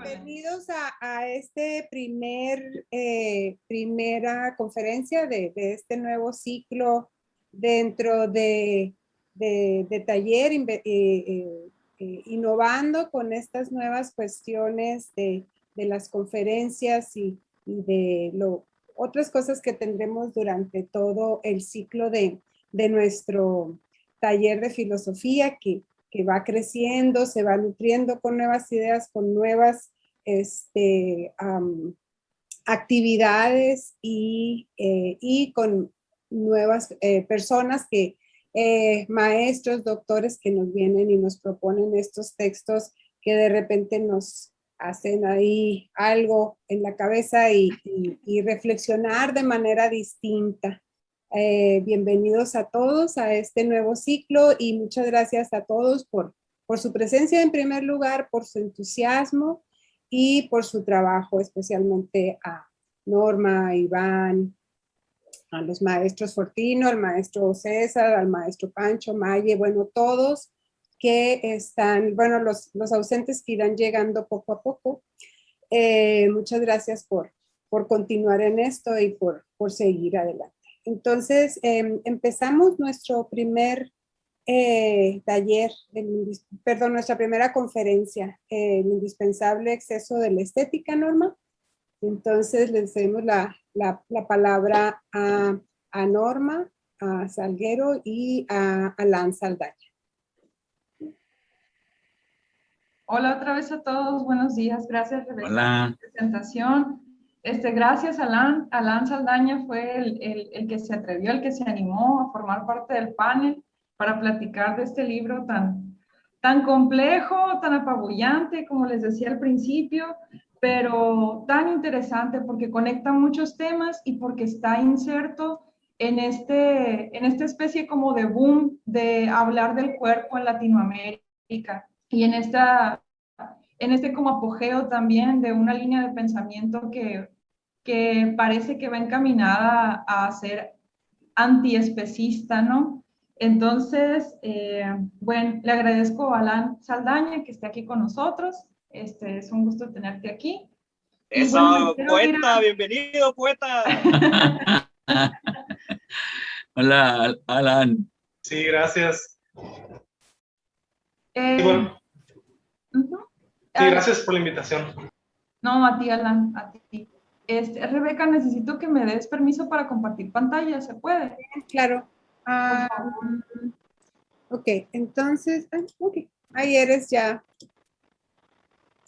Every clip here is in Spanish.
Bienvenidos a este primera conferencia de este nuevo ciclo dentro de taller, innovando con estas nuevas cuestiones de las conferencias y de otras cosas que tendremos durante todo el ciclo de nuestro taller de filosofía que va creciendo, se va nutriendo con nuevas ideas, con nuevas actividades y con nuevas personas maestros, doctores que nos vienen y nos proponen estos textos que de repente nos hacen ahí algo en la cabeza y reflexionar de manera distinta. Bienvenidos a todos a este nuevo ciclo y muchas gracias a todos por su presencia en primer lugar, por su entusiasmo y por su trabajo, especialmente a Norma, a Iván, a los maestros Fortino, al maestro César, al maestro Pancho, Maye, bueno, todos que están, bueno, los ausentes que irán llegando poco a poco. Muchas gracias por continuar en esto y por seguir adelante. Entonces, empezamos nuestro primer taller, nuestra primera conferencia, el indispensable exceso de la estética, Norma. Entonces, les cedemos la palabra a Norma, a Salguero y a Alan Saldaña. Hola otra vez a todos, buenos días, gracias Rebeca por la presentación. Gracias Alan Saldaña fue el que se atrevió, el que se animó a formar parte del panel para platicar de este libro tan complejo, tan apabullante, como les decía al principio, pero tan interesante porque conecta muchos temas y porque está inserto en esta especie como de boom de hablar del cuerpo en Latinoamérica y en este como apogeo también de una línea de pensamiento que parece que va encaminada a ser antiespecista, ¿no? Entonces, bueno, le agradezco a Alan Saldaña que esté aquí con nosotros. Es un gusto tenerte aquí. Eso, bueno, poeta, bienvenido, poeta. Hola, Alan. Sí, gracias. Bueno. Sí, gracias por la invitación. No, a ti, Alan, a ti. Rebeca, necesito que me des permiso para compartir pantalla, ¿se puede? Claro. Ok, entonces, okay. Ahí eres ya.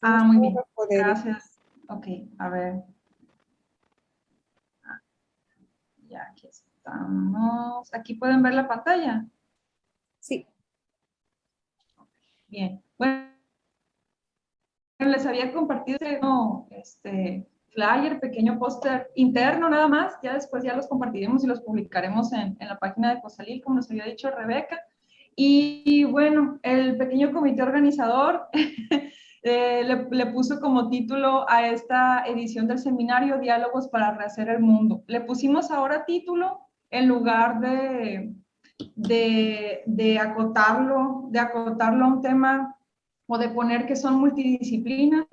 Muy bien, gracias. Ok, a ver. Ya, aquí estamos. ¿Aquí pueden ver la pantalla? Sí. Bien. Bueno, les había compartido este flyer, pequeño póster interno nada más. Ya después ya los compartiremos y los publicaremos en la página de COSALIL, como nos había dicho Rebeca. Y bueno, el pequeño comité organizador le puso como título a esta edición del seminario Diálogos para Rehacer el Mundo. Le pusimos ahora título en lugar de acotarlo a un tema o de poner que son multidisciplinas,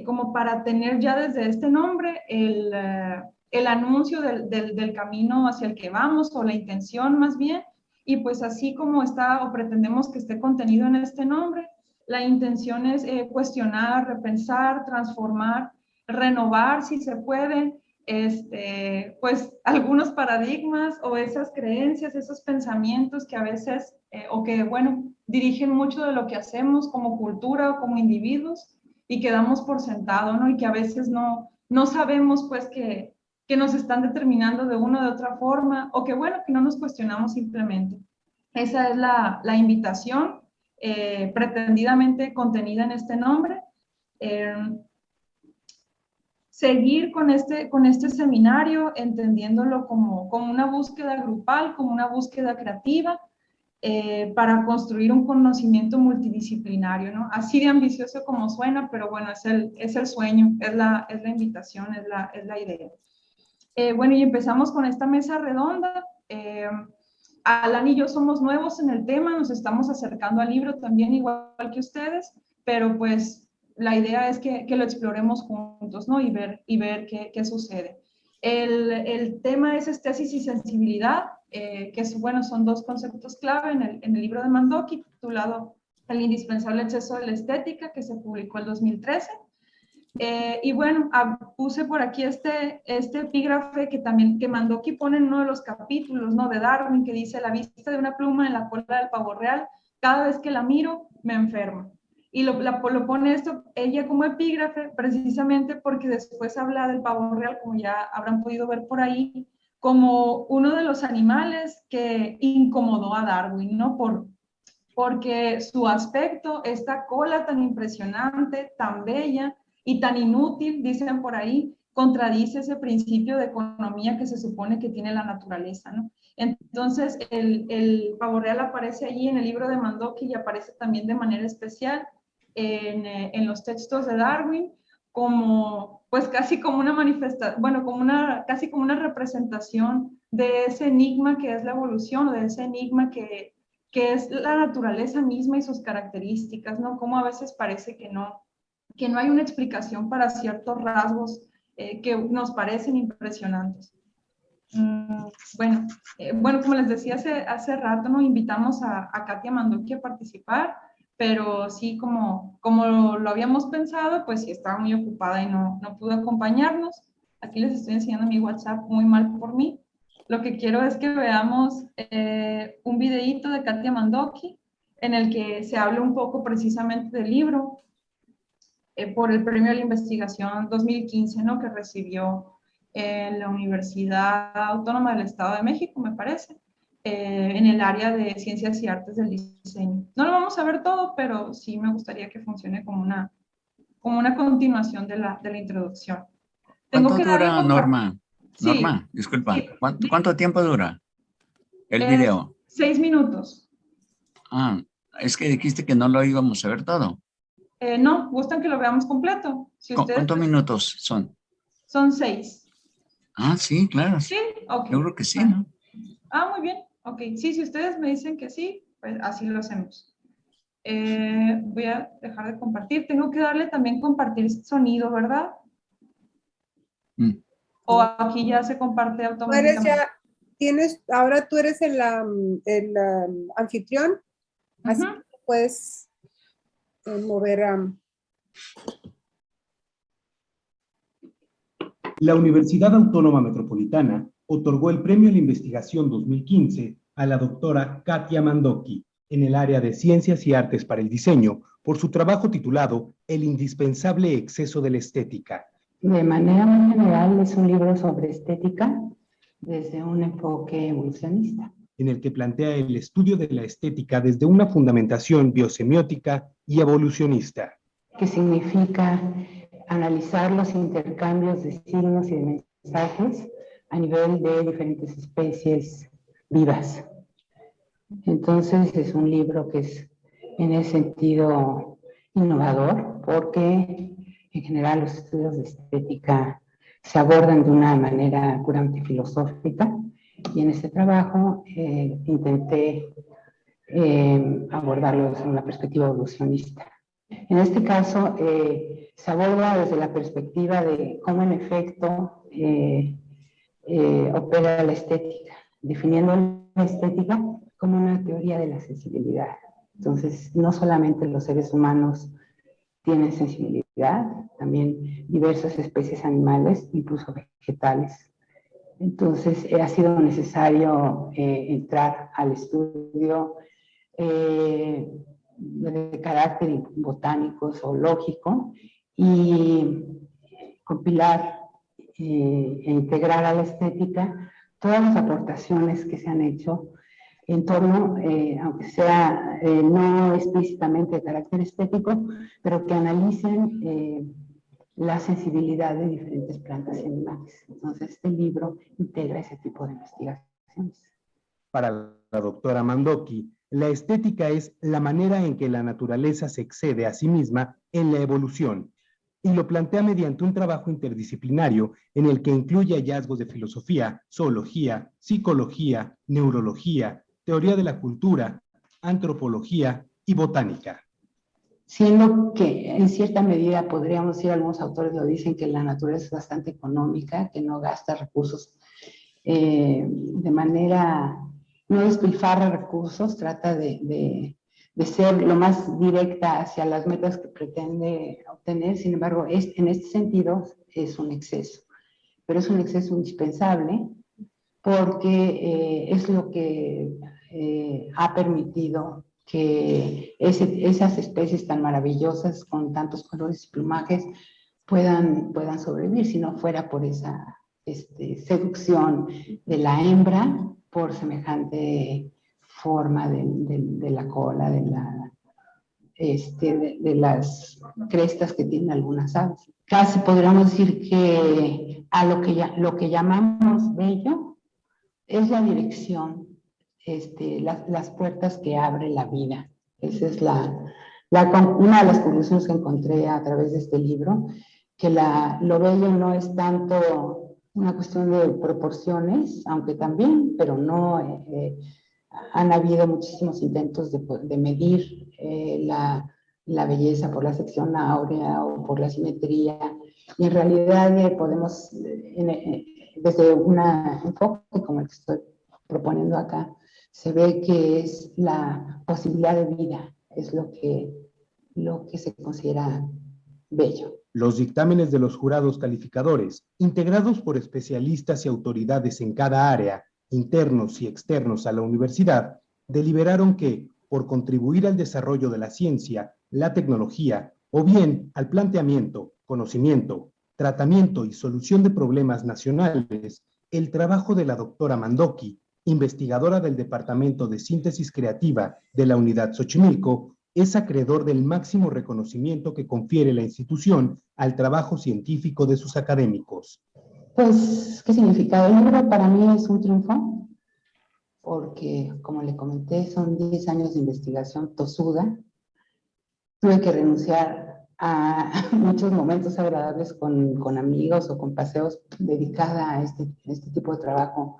como para tener ya desde este nombre el anuncio del camino hacia el que vamos, o la intención más bien, y pues así como está o pretendemos que esté contenido en este nombre, la intención es cuestionar, repensar, transformar, renovar si se puede, pues algunos paradigmas o esas creencias, esos pensamientos que a veces, o que bueno, dirigen mucho de lo que hacemos como cultura o como individuos y que damos por sentado, ¿no? Y que a veces no sabemos pues que nos están determinando de una o de otra forma, o que bueno, que no nos cuestionamos simplemente. Esa es la invitación pretendidamente contenida en este nombre. Seguir con este seminario, entendiéndolo como una búsqueda grupal, como una búsqueda creativa, para construir un conocimiento multidisciplinario, ¿no? Así de ambicioso como suena, pero bueno, es el sueño, es la invitación, es la idea. Bueno, y empezamos con esta mesa redonda. Alan y yo somos nuevos en el tema, nos estamos acercando al libro también igual que ustedes, pero pues la idea es que lo exploremos juntos, ¿no? Y ver qué sucede. El tema es estesis y sensibilidad, que bueno, son dos conceptos clave en el libro de Mandoki, titulado El indispensable exceso de la estética, que se publicó en 2013. Y bueno, puse por aquí este epígrafe que Mandoki pone en uno de los capítulos, ¿no? De Darwin, que dice: la vista de una pluma en la cola del pavo real, cada vez que la miro, me enferma. Y lo pone esto ella como epígrafe precisamente porque después habla del pavo real, como ya habrán podido ver por ahí, como uno de los animales que incomodó a Darwin, ¿no? Porque su aspecto, esta cola tan impresionante, tan bella y tan inútil, dicen por ahí, contradice ese principio de economía que se supone que tiene la naturaleza, ¿no? Entonces, el pavo real aparece allí en el libro de Mandoki y aparece también de manera especial en los textos de Darwin, como, pues casi como una manifestación, bueno, casi como una representación de ese enigma que es la evolución, o de ese enigma que es la naturaleza misma y sus características, ¿no? Como a veces parece que no hay una explicación para ciertos rasgos que nos parecen impresionantes. Bueno, como les decía hace rato, ¿no? Invitamos a Katia Mandoki a participar, pero sí, como lo habíamos pensado, pues sí estaba muy ocupada y no pudo acompañarnos. Aquí les estoy enseñando mi WhatsApp, muy mal por mí. Lo que quiero es que veamos un videíto de Katia Mandoki en el que se habla un poco precisamente del libro por el Premio a la Investigación 2015, ¿no? Que recibió en la Universidad Autónoma del Estado de México, me parece, en el área de Ciencias y Artes del Diseño. No lo vamos a ver todo, pero sí me gustaría que funcione como una continuación de la introducción. ¿Cuánto dura, Norma? Sí. Norma, disculpa, Sí. ¿cuánto tiempo dura el video? 6 minutos. Ah, es que dijiste que no lo íbamos a ver todo. No, ¿gustan que lo veamos completo? Si ¿Cuántos minutos son? Son 6. Ah, sí, claro. ¿Sí? Ok. Yo creo que sí, ¿no? Ah, muy bien. Ok. Sí, si ustedes me dicen que sí, pues así lo hacemos. Voy a dejar de compartir. Tengo que darle también compartir sonido, ¿verdad? O aquí ya se comparte automáticamente. Ahora tú eres el anfitrión, así que puedes mover a... La Universidad Autónoma Metropolitana otorgó el Premio a la Investigación 2015 a la doctora Katia Mandoki en el área de Ciencias y Artes para el Diseño por su trabajo titulado El indispensable exceso de la estética. De manera muy general, es un libro sobre estética desde un enfoque evolucionista, en el que plantea el estudio de la estética desde una fundamentación biosemiótica y evolucionista. que significa analizar los intercambios de signos y de mensajes a nivel de diferentes especies vivas. Entonces es un libro que es en ese sentido innovador, porque en general los estudios de estética se abordan de una manera puramente filosófica, y en este trabajo intenté abordarlo desde una perspectiva evolucionista. En este caso, se aborda desde la perspectiva de cómo en efecto opera la estética, definiendo la estética como una teoría de la sensibilidad. Entonces, no solamente los seres humanos tienen sensibilidad, también diversas especies animales, incluso vegetales. Entonces, ha sido necesario entrar al estudio de carácter botánico, zoológico, y compilar e integrar a la estética todas las aportaciones que se han hecho en torno, aunque sea no explícitamente de carácter estético, pero que analicen la sensibilidad de diferentes plantas y animales. Entonces, este libro integra ese tipo de investigaciones. Para la doctora Mandoki, la estética es la manera en que la naturaleza se excede a sí misma en la evolución, y lo plantea mediante un trabajo interdisciplinario en el que incluye hallazgos de filosofía, zoología, psicología, neurología, teoría de la cultura, antropología y botánica. siendo que en cierta medida podríamos decir, algunos autores lo dicen, que la naturaleza es bastante económica, que no gasta recursos de manera, no despilfarra recursos, trata de ser lo más directa hacia las metas que pretende obtener. Sin embargo, en este sentido es un exceso, pero es un exceso indispensable porque es lo que ha permitido que esas especies tan maravillosas con tantos colores y plumajes puedan sobrevivir. Si no fuera por esa seducción de la hembra por semejante forma de la cola, de las crestas que tienen algunas aves. Casi podríamos decir que a lo que llamamos bello es la dirección, las puertas que abre la vida. Esa es una de las conclusiones que encontré a través de este libro, que lo bello no es tanto una cuestión de proporciones, aunque también, pero no, han habido muchísimos intentos de medir la belleza por la sección áurea o por la simetría, y en realidad podemos, desde un enfoque como el que estoy proponiendo acá, se ve que es la posibilidad de vida, es lo que se considera bello. Los dictámenes de los jurados calificadores, integrados por especialistas y autoridades en cada área, internos y externos a la universidad, deliberaron que, por contribuir al desarrollo de la ciencia, la tecnología, o bien al planteamiento, conocimiento, tratamiento y solución de problemas nacionales, el trabajo de la doctora Mandoki, investigadora del Departamento de Síntesis Creativa de la Unidad Xochimilco, es acreedor del máximo reconocimiento que confiere la institución al trabajo científico de sus académicos. Pues, ¿qué significa? El libro para mí es un triunfo, porque, como le comenté, son 10 años de investigación tosuda. Tuve que renunciar a muchos momentos agradables con amigos o con paseos dedicada a este tipo de trabajo,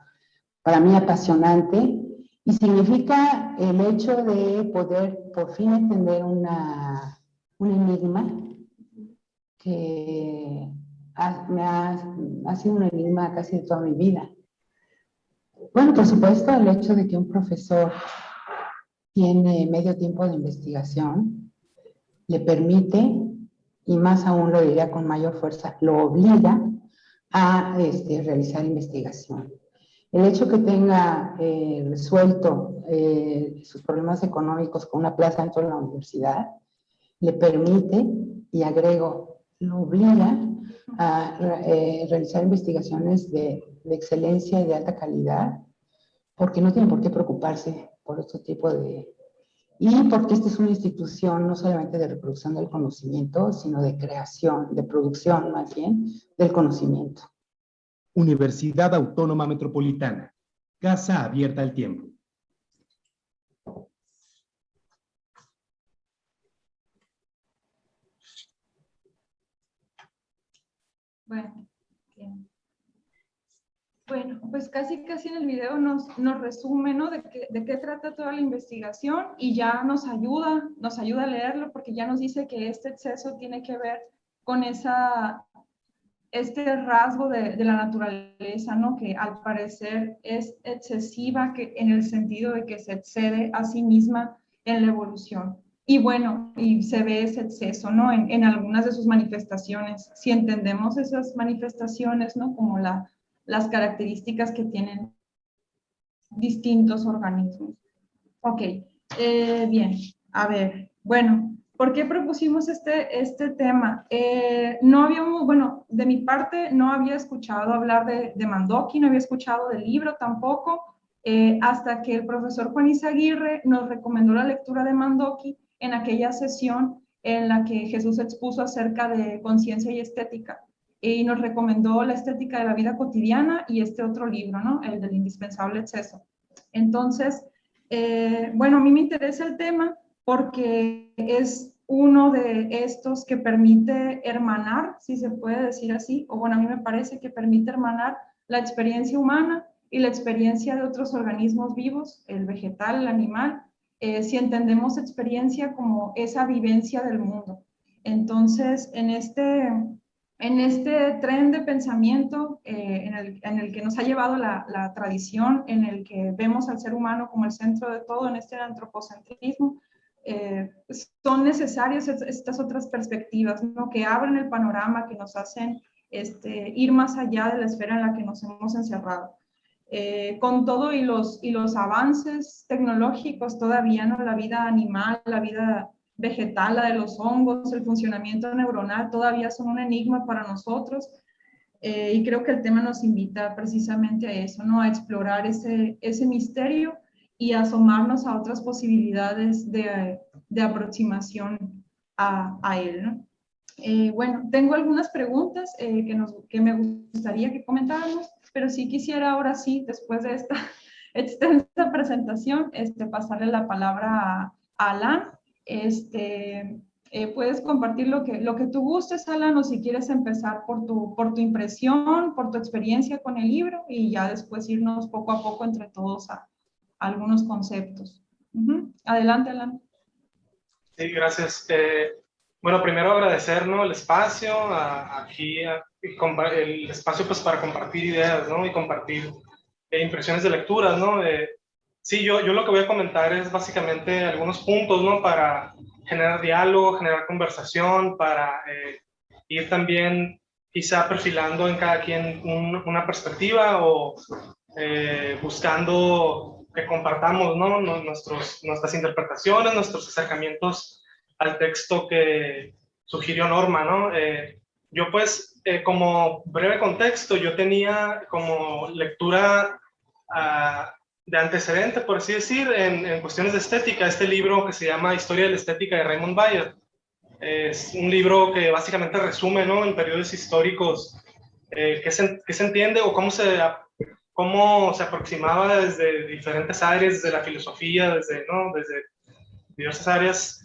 para mí apasionante, y significa el hecho de poder por fin entender un enigma que ha sido un enigma casi de toda mi vida. Bueno, por supuesto, el hecho de que un profesor tiene medio tiempo de investigación le permite, y más aún lo diría con mayor fuerza, lo obliga a realizar investigación. El hecho que tenga resuelto sus problemas económicos con una plaza dentro de la universidad le permite, y agrego, lo obliga a realizar investigaciones de excelencia y de alta calidad, porque no tiene por qué preocuparse por este tipo de... Y porque esta es una institución no solamente de reproducción del conocimiento, sino de creación, de producción más bien, del conocimiento. Universidad Autónoma Metropolitana, casa abierta al tiempo. Bueno, bien. Bueno, pues casi en el video nos resume, ¿no? De qué trata toda la investigación, y ya nos ayuda a leerlo, porque ya nos dice que este exceso tiene que ver con este rasgo de la naturaleza, ¿no? Que al parecer es excesiva, que en el sentido de que se excede a sí misma en la evolución. Y bueno, y se ve ese exceso, ¿no? En algunas de sus manifestaciones. Si entendemos esas manifestaciones, ¿no? Como las características que tienen distintos organismos. Ok, bien, a ver, bueno, ¿por qué propusimos este tema? No habíamos, bueno, de mi parte no había escuchado hablar de Mandoki, no había escuchado del libro tampoco, hasta que el profesor Juan Izaguirre nos recomendó la lectura de Mandoki en aquella sesión en la que Jesús expuso acerca de conciencia y estética, y nos recomendó La estética de la vida cotidiana y este otro libro, ¿no? El del indispensable exceso. Entonces, bueno, a mí me interesa el tema porque es uno de estos que permite hermanar, si se puede decir así, o bueno, a mí me parece que permite hermanar la experiencia humana y la experiencia de otros organismos vivos, el vegetal, el animal, si entendemos experiencia como esa vivencia del mundo. Entonces, en este tren de pensamiento en el que nos ha llevado la tradición, en el que vemos al ser humano como el centro de todo, en este antropocentrismo, son necesarias estas otras perspectivas, ¿no? Que abren el panorama, que nos hacen ir más allá de la esfera en la que nos hemos encerrado. Con todo y los avances tecnológicos todavía, ¿no? La vida animal, la vida vegetal, la de los hongos, el funcionamiento neuronal, todavía son un enigma para nosotros. Y creo que el tema nos invita precisamente a eso, ¿no? A explorar ese misterio y asomarnos a otras posibilidades de aproximación a él, ¿no? Bueno, tengo algunas preguntas que me gustaría que comentáramos, pero sí quisiera ahora sí, después de esta extensa presentación, pasarle la palabra a Alan. Puedes compartir lo que tú gustes, Alan, o si quieres empezar por tu impresión, por tu experiencia con el libro, y ya después irnos poco a poco entre todos a algunos conceptos. Adelante, Alan. Sí, gracias. Bueno, primero agradecer, ¿no?, el espacio, el espacio pues, para compartir ideas, ¿no?, y compartir impresiones de lecturas, ¿no? Sí, yo lo que voy a comentar es básicamente algunos puntos, ¿no?, para generar diálogo, generar conversación, para ir también quizá perfilando en cada quien una perspectiva o buscando que compartamos, ¿no?, nuestras interpretaciones, nuestros acercamientos al texto que sugirió Norma, ¿no? Yo pues, como breve contexto, yo tenía como lectura de antecedente, por así decir, en cuestiones de estética, este libro que se llama Historia de la Estética de Raymond Bayer. Es un libro que básicamente resume, ¿no?, en periodos históricos qué se entiende o cómo se aproximaba desde diferentes áreas, desde la filosofía, desde diversas áreas,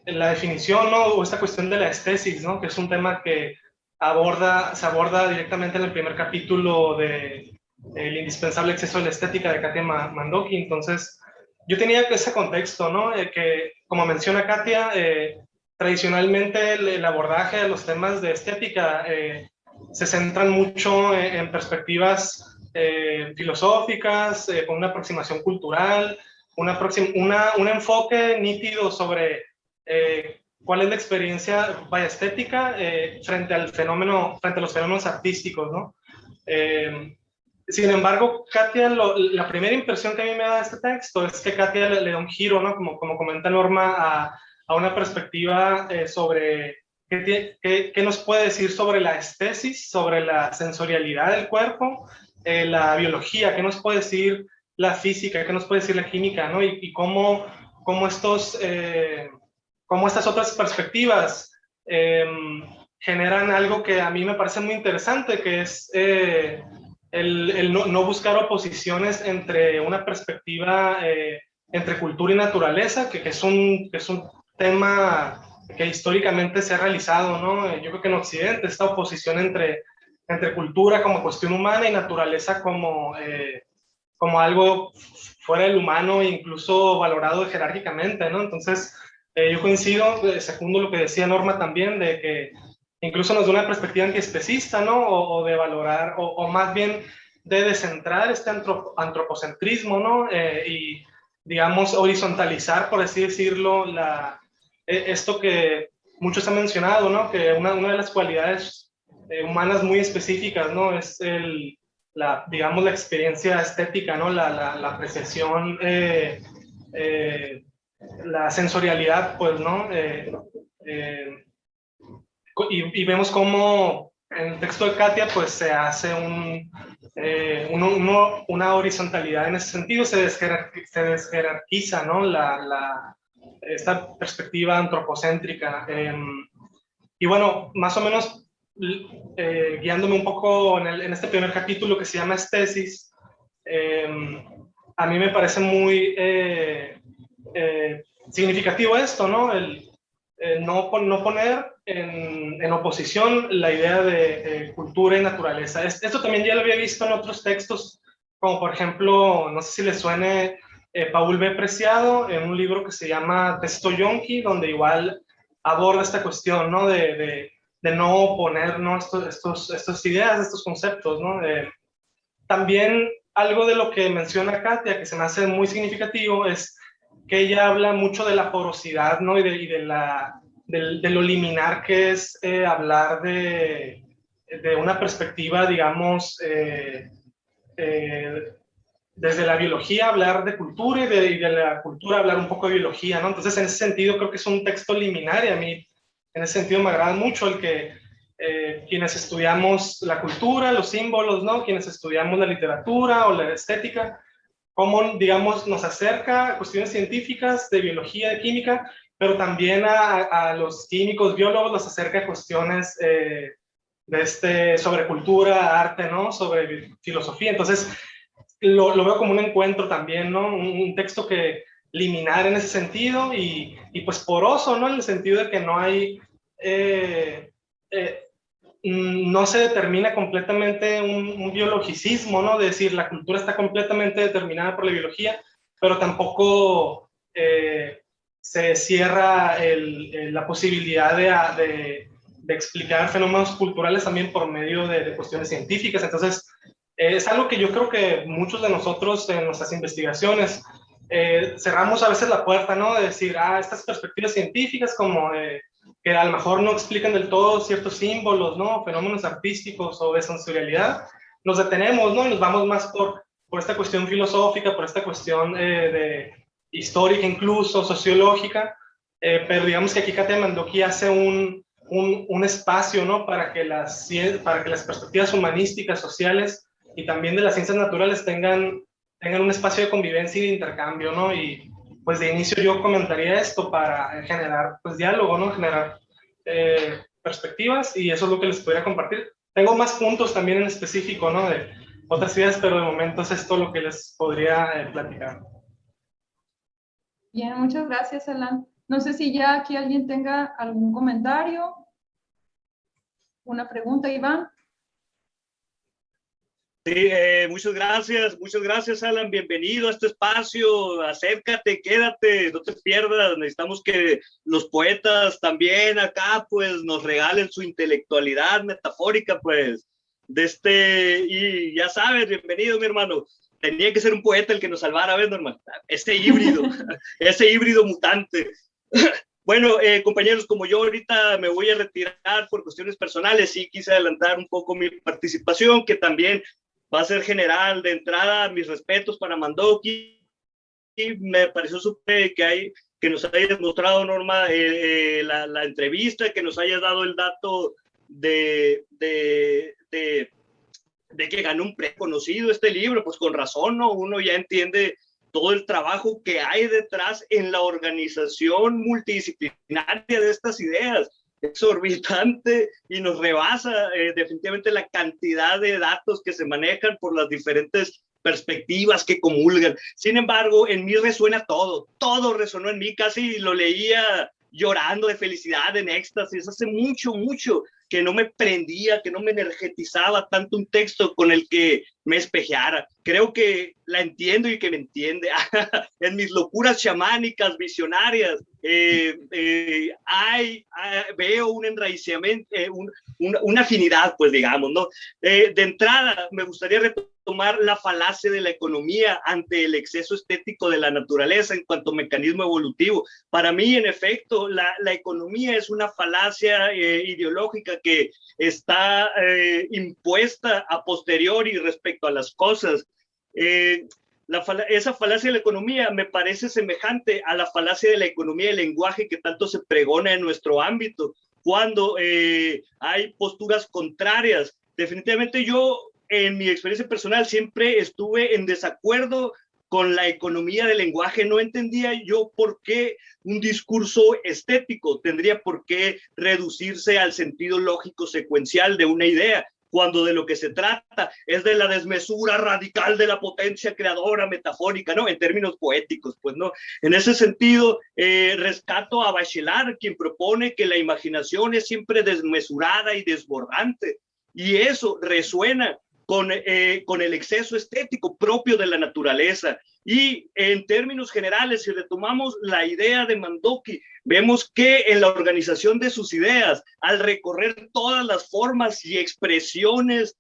la definición, ¿no?, o esta cuestión de la estesis, ¿no?, que es un tema que se aborda directamente en el primer capítulo de El indispensable exceso de la estética de Katia Mandoki. Entonces, yo tenía ese contexto, ¿no?, que, como menciona Katia, tradicionalmente el abordaje de los temas de estética se centran mucho en perspectivas filosóficas, con una aproximación cultural, un enfoque nítido sobre cuál es la experiencia estética frente a los fenómenos artísticos, ¿no? Sin embargo, Katia, la primera impresión que a mí me da de este texto es que Katia le da un giro, ¿no?, como comenta Norma, a una perspectiva sobre qué nos puede decir sobre la estesis, sobre la sensorialidad del cuerpo, la biología, qué nos puede decir la física, qué nos puede decir la química, ¿no? Y cómo estas otras perspectivas generan algo que a mí me parece muy interesante, que es el no buscar oposiciones entre una perspectiva entre cultura y naturaleza, que es un tema que históricamente se ha realizado, ¿no? Yo creo que en Occidente esta oposición entre cultura como cuestión humana y naturaleza como algo fuera del humano e incluso valorado jerárquicamente, ¿no? Entonces, yo coincido, segundo lo que decía Norma también, de que incluso nos da una perspectiva antiespecista, ¿no? O de valorar, o más bien de descentrar este antropocentrismo, ¿no? Y, digamos, horizontalizar, por así decirlo, esto que muchos han mencionado, ¿no? Que una de las cualidades humanas muy específicas, ¿no?, es digamos, la experiencia estética, ¿no?, la apreciación, la sensorialidad, pues, ¿no? Y vemos cómo en el texto de Katia, pues, se hace una horizontalidad en ese sentido, se desjerarquiza, ¿no?, esta perspectiva antropocéntrica. Y bueno, más o menos guiándome un poco en este primer capítulo que se llama Estesis, a mí me parece muy significativo esto, ¿no? No poner en oposición la idea de cultura y naturaleza. Esto también ya lo había visto en otros textos, como por ejemplo, no sé si les suene Paul B. Preciado en un libro que se llama Texto Yonki, donde igual aborda esta cuestión, ¿no? de no oponer, ¿no? estas ideas, estos conceptos, ¿no? También algo de lo que menciona Katia, que se me hace muy significativo, es que ella habla mucho de la porosidad, ¿no? y de lo liminar que es hablar de una perspectiva, digamos, desde la biología hablar de cultura y de la cultura hablar un poco de biología, ¿no? Entonces, en ese sentido, creo que es un texto liminar y a mí, en ese sentido, me agrada mucho el que quienes estudiamos la cultura, los símbolos, ¿no? Quienes estudiamos la literatura o la estética, cómo, digamos, nos acerca a cuestiones científicas de biología, de química, pero también a los químicos, biólogos, los acerca a cuestiones sobre cultura, arte, ¿no? Sobre filosofía. Entonces, lo veo como un encuentro también, ¿no? Un texto que liminar en ese sentido y pues poroso, ¿no? En el sentido de que no hay, no se determina completamente un biologicismo, ¿no? De decir, la cultura está completamente determinada por la biología, pero tampoco se cierra la posibilidad de explicar fenómenos culturales también por medio de cuestiones científicas. Entonces, es algo que yo creo que muchos de nosotros en nuestras investigaciones cerramos a veces la puerta, ¿no? De decir, estas perspectivas científicas como que a lo mejor no explican del todo ciertos símbolos, ¿no? Fenómenos artísticos o de sensorialidad, nos detenemos, ¿no? Y nos vamos más por esta cuestión filosófica, por esta cuestión de histórica incluso, sociológica, pero digamos que aquí Katia Mandoki hace un espacio, ¿no? Para que las perspectivas humanísticas, sociales y también de las ciencias naturales tengan un espacio de convivencia y de intercambio, ¿no? Y pues de inicio yo comentaría esto para generar pues diálogo, ¿no? Generar perspectivas y eso es lo que les podría compartir. Tengo más puntos también en específico, ¿no? De otras ideas, pero de momento es esto lo que les podría platicar. Bien, muchas gracias, Alan. No sé si ya aquí alguien tenga algún comentario, una pregunta, Iván. Sí, muchas gracias Alan, bienvenido a este espacio, acércate, quédate, no te pierdas, necesitamos que los poetas también acá pues nos regalen su intelectualidad metafórica pues, y ya sabes, bienvenido mi hermano, tenía que ser un poeta el que nos salvara, ¿ves, hermano? Ese híbrido mutante. Bueno, compañeros, como yo ahorita me voy a retirar por cuestiones personales, sí quise adelantar un poco mi participación, que también va a ser general. De entrada, mis respetos para Mandoki. Me pareció súper que nos hayas mostrado, Norma, la entrevista, que nos hayas dado el dato de que ganó un premio conocido este libro. Pues con razón, ¿no? Uno ya entiende todo el trabajo que hay detrás en la organización multidisciplinaria de estas ideas. Exorbitante y nos rebasa definitivamente la cantidad de datos que se manejan por las diferentes perspectivas que comulgan. Sin embargo, en mí resuena todo resonó en mí, casi lo leía llorando de felicidad, en éxtasis. Hace mucho que no me prendía, que no me energetizaba tanto un texto con el que me espejeara. Creo que la entiendo y que me entiende. En mis locuras chamánicas, visionarias, veo un enraizamiento, una afinidad, pues digamos, ¿no? De entrada, me gustaría retomar la falacia de la economía ante el exceso estético de la naturaleza en cuanto a mecanismo evolutivo. Para mí, en efecto, la economía es una falacia ideológica que está impuesta a posteriori respecto a las cosas. Esa falacia de la economía me parece semejante a la falacia de la economía del lenguaje que tanto se pregona en nuestro ámbito, cuando hay posturas contrarias. Definitivamente yo, en mi experiencia personal, siempre estuve en desacuerdo con la economía del lenguaje. No entendía yo por qué un discurso estético tendría por qué reducirse al sentido lógico secuencial de una idea, cuando de lo que se trata es de la desmesura radical de la potencia creadora metafórica, ¿no? En términos poéticos, pues, ¿no? En ese sentido, rescato a Bachelard, quien propone que la imaginación es siempre desmesurada y desbordante, y eso resuena con el exceso estético propio de la naturaleza. Y en términos generales, si retomamos la idea de Mandoki, vemos que en la organización de sus ideas, al recorrer todas las formas y expresiones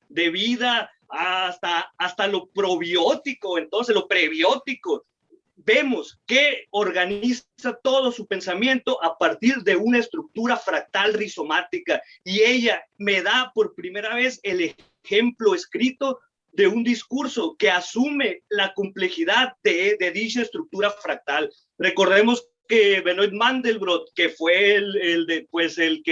de vida hasta lo probiótico, entonces lo prebiótico, vemos que organiza todo su pensamiento a partir de una estructura fractal rizomática, y ella me da por primera vez el ejemplo escrito de un discurso que asume la complejidad de dicha estructura fractal. Recordemos que Benoit Mandelbrot, que fue el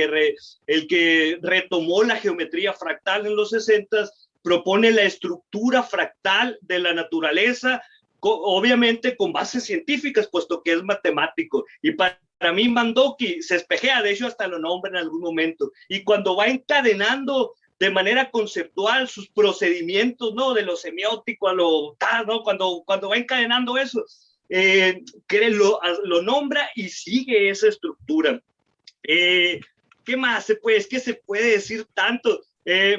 que retomó la geometría fractal en los 60, propone la estructura fractal de la naturaleza, obviamente con bases científicas, puesto que es matemático. Y para mí Mandoki se espejea, de hecho hasta lo nombra en algún momento, y cuando va encadenando de manera conceptual sus procedimientos, ¿no? De lo semiótico a lo tal, ¿no? Cuando va encadenando eso, que lo nombra y sigue esa estructura. ¿Qué más ¿Qué se puede decir tanto?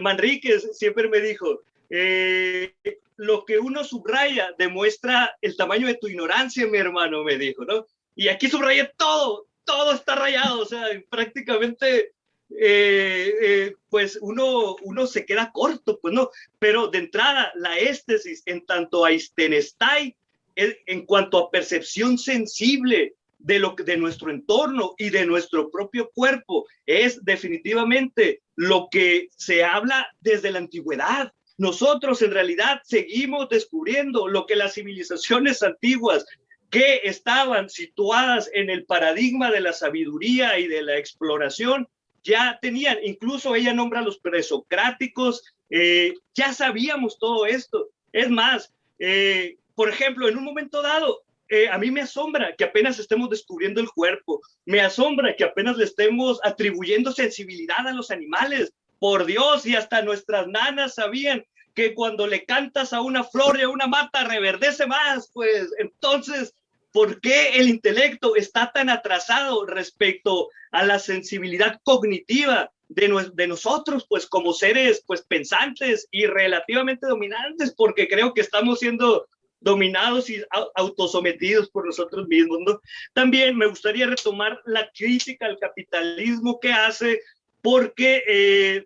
Manríquez siempre me dijo, lo que uno subraya demuestra el tamaño de tu ignorancia, mi hermano, me dijo, ¿no? Y aquí subrayé todo está rayado, o sea, prácticamente pues uno se queda corto, pues no, pero de entrada la éstesis en tanto aistenestai, en cuanto a percepción sensible de nuestro entorno y de nuestro propio cuerpo, es definitivamente lo que se habla desde la antigüedad. Nosotros en realidad seguimos descubriendo lo que las civilizaciones antiguas, que estaban situadas en el paradigma de la sabiduría y de la exploración, ya tenían. Incluso ella nombra a los presocráticos, ya sabíamos todo esto. Es más, por ejemplo, en un momento dado, a mí me asombra que apenas estemos descubriendo el cuerpo, me asombra que apenas le estemos atribuyendo sensibilidad a los animales. Por Dios, y hasta nuestras nanas sabían que cuando le cantas a una flor y a una mata reverdece más. Pues entonces, ¿por qué el intelecto está tan atrasado respecto a la sensibilidad cognitiva de nosotros, pues como seres pues pensantes y relativamente dominantes? Porque creo que estamos siendo dominados y autosometidos por nosotros mismos, ¿no? También me gustaría retomar la crítica al capitalismo que hace, porque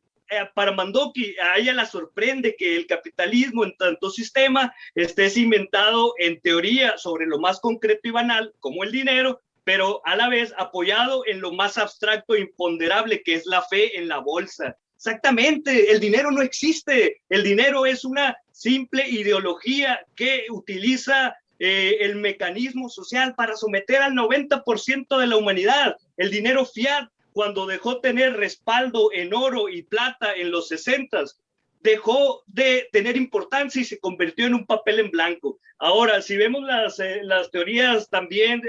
para Mandoki, a ella la sorprende que el capitalismo en tanto sistema esté cimentado en teoría sobre lo más concreto y banal, como el dinero, pero a la vez apoyado en lo más abstracto e imponderable, que es la fe en la bolsa. Exactamente, el dinero no existe, el dinero es una simple ideología que utiliza el mecanismo social para someter al 90% de la humanidad. El dinero fiat, cuando dejó tener respaldo en oro y plata en los 60s, dejó de tener importancia y se convirtió en un papel en blanco. Ahora, si vemos las teorías también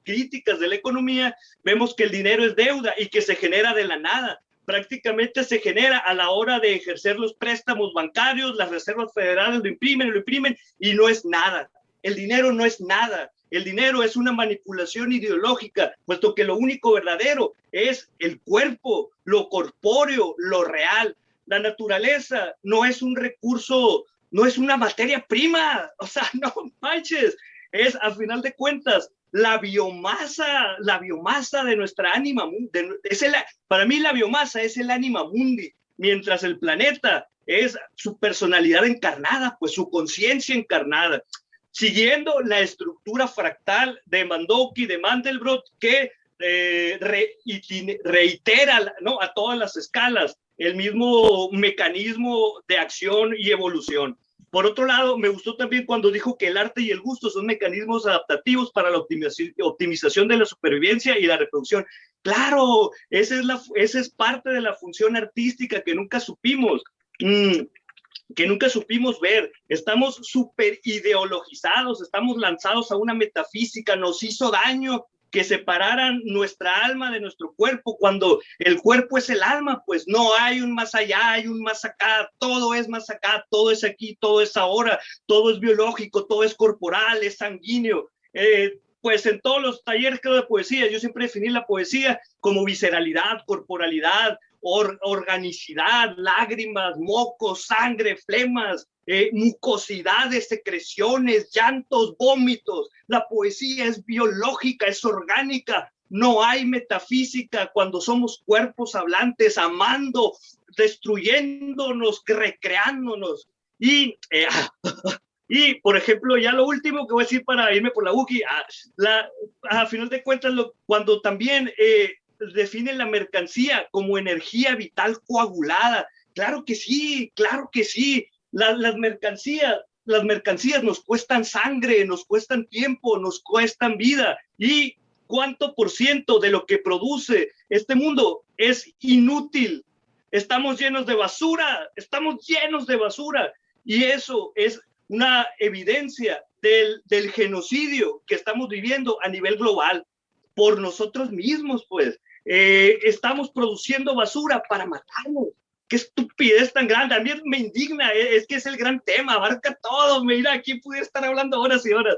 críticas de la economía, vemos que el dinero es deuda y que se genera de la nada. Prácticamente se genera a la hora de ejercer los préstamos bancarios, las reservas federales lo imprimen y no es nada. El dinero no es nada. El dinero es una manipulación ideológica, puesto que lo único verdadero es el cuerpo, lo corpóreo, lo real. La naturaleza no es un recurso, no es una materia prima, o sea, no manches, es a final de cuentas la biomasa de nuestra ánima. Para mí la biomasa es el ánima mundi, mientras el planeta es su personalidad encarnada, pues su conciencia encarnada. Siguiendo la estructura fractal de Mandoki, de Mandelbrot, que reitera, ¿no?, a todas las escalas el mismo mecanismo de acción y evolución. Por otro lado, me gustó también cuando dijo que el arte y el gusto son mecanismos adaptativos para la optimización de la supervivencia y la reproducción. Claro, esa es parte de la función artística que nunca supimos ver. Estamos súper ideologizados, estamos lanzados a una metafísica, nos hizo daño que separaran nuestra alma de nuestro cuerpo, cuando el cuerpo es el alma. Pues no hay un más allá, hay un más acá, todo es más acá, todo es aquí, todo es ahora, todo es biológico, todo es corporal, es sanguíneo. pues en todos los talleres creo de poesía, yo siempre definí la poesía como visceralidad, corporalidad, organicidad, lágrimas, mocos, sangre, flemas, mucosidades, secreciones, llantos, vómitos. La poesía es biológica, es orgánica. No hay metafísica cuando somos cuerpos hablantes, amando, destruyénnos, recreándonos. Y por ejemplo, ya lo último que voy a decir para irme por la UCI, a final de cuentas, cuando también definen la mercancía como energía vital coagulada. Claro que sí, claro que sí. Las mercancías nos cuestan sangre, nos cuestan tiempo, nos cuestan vida. ¿Y cuánto por ciento de lo que produce este mundo es inútil? Estamos llenos de basura, y eso es una evidencia del genocidio que estamos viviendo a nivel global por nosotros mismos, pues. Estamos produciendo basura para matarnos. Qué estupidez tan grande. A mí me indigna, es que es el gran tema, abarca todo. Mira, aquí pudiera estar hablando horas y horas.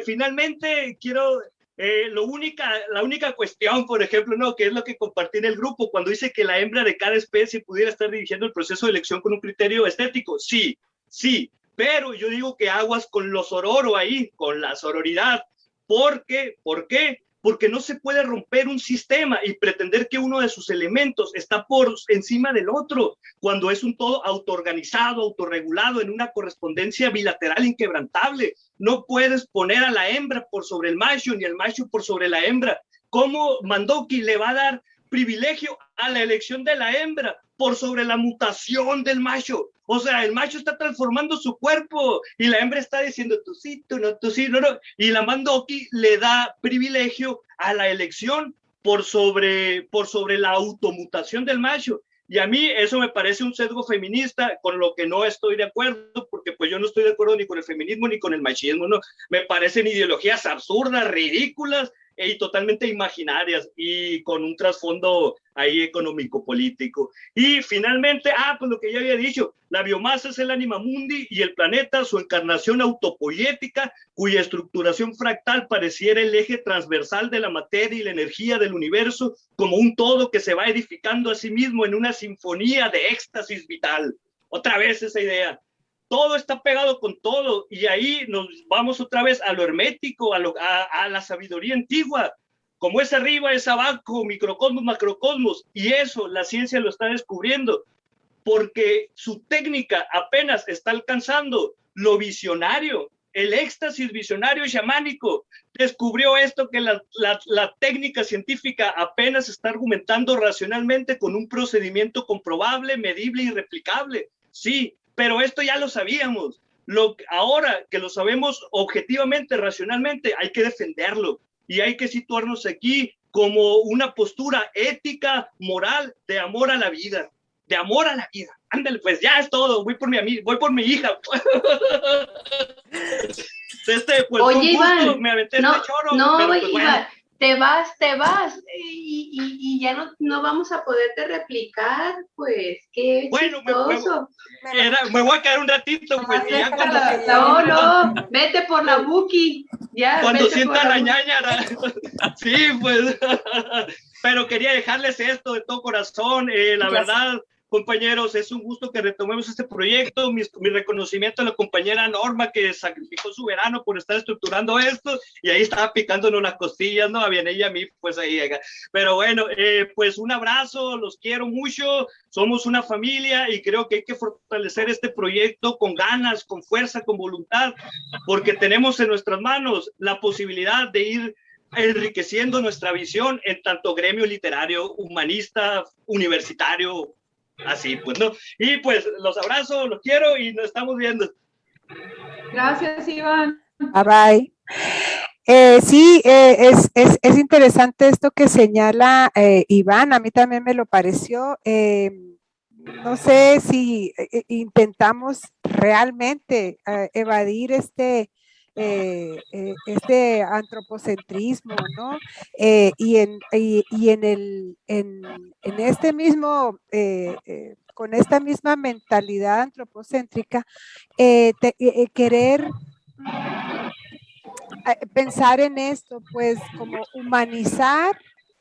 Finalmente, quiero, la única cuestión, por ejemplo, ¿no? Que es lo que compartí en el grupo, cuando dice que la hembra de cada especie pudiera estar dirigiendo el proceso de elección con un criterio estético. Sí, sí, pero yo digo que aguas con lo sororo ahí, con la sororidad. ¿Por qué? Porque no se puede romper un sistema y pretender que uno de sus elementos está por encima del otro, cuando es un todo autoorganizado, autorregulado, en una correspondencia bilateral inquebrantable. No puedes poner a la hembra por sobre el macho, ni el macho por sobre la hembra. ¿Cómo Mandoki le va a dar privilegio a la elección de la hembra por sobre la mutación del macho? O sea, el macho está transformando su cuerpo y la hembra está diciendo tú sí, tú no, tú sí, no, no. Y la Mandoki le da privilegio a la elección por sobre la automutación del macho. Y a mí eso me parece un sesgo feminista con lo que no estoy de acuerdo, porque pues yo no estoy de acuerdo ni con el feminismo ni con el machismo, ¿no? Me parecen ideologías absurdas, ridículas y totalmente imaginarias y con un trasfondo ahí económico-político. Y finalmente, pues lo que ya había dicho, la biomasa es el anima mundi y el planeta, su encarnación autopoética, cuya estructuración fractal pareciera el eje transversal de la materia y la energía del universo, como un todo que se va edificando a sí mismo en una sinfonía de éxtasis vital. Otra vez esa idea. Todo está pegado con todo y ahí nos vamos otra vez a lo hermético, a la sabiduría antigua. Como es arriba, es abajo, microcosmos, macrocosmos. Y eso la ciencia lo está descubriendo porque su técnica apenas está alcanzando lo visionario, el éxtasis visionario y chamánico. Descubrió esto que la técnica científica apenas está argumentando racionalmente con un procedimiento comprobable, medible y replicable. Sí, pero esto ya lo sabíamos. Ahora que lo sabemos objetivamente, racionalmente, hay que defenderlo y hay que situarnos aquí como una postura ética, moral, de amor a la vida. De amor a la vida. Ándale, pues ya es todo. Voy por mi hija. Pues, oye, Iván, me aventé no, este choro. no, pero, pues, Iván, bueno. te vas y ya no vamos a poderte replicar, pues, qué bueno, chistoso. Me voy a quedar un ratito, pues, y ya cuando... No, vete por la Buki. Ya, cuando sienta la ñañara. Sí, pues. Pero quería dejarles esto de todo corazón. La verdad, compañeros, es un gusto que retomemos este proyecto. Mi reconocimiento a la compañera Norma, que sacrificó su verano por estar estructurando esto, y ahí estaba picándonos las costillas, ¿no? Bien, ella a mí, pues ahí. Pero bueno, pues un abrazo, los quiero mucho, somos una familia y creo que hay que fortalecer este proyecto con ganas, con fuerza, con voluntad, porque tenemos en nuestras manos la posibilidad de ir enriqueciendo nuestra visión en tanto gremio literario, humanista, universitario, así pues, ¿no? Y pues los abrazo, los quiero y nos estamos viendo. Gracias, Iván. Bye bye. Sí, es interesante esto que señala Iván, a mí también me lo pareció. No sé si intentamos realmente evadir este antropocentrismo, ¿no? Y en este mismo, con esta misma mentalidad antropocéntrica, querer pensar en esto, pues como humanizar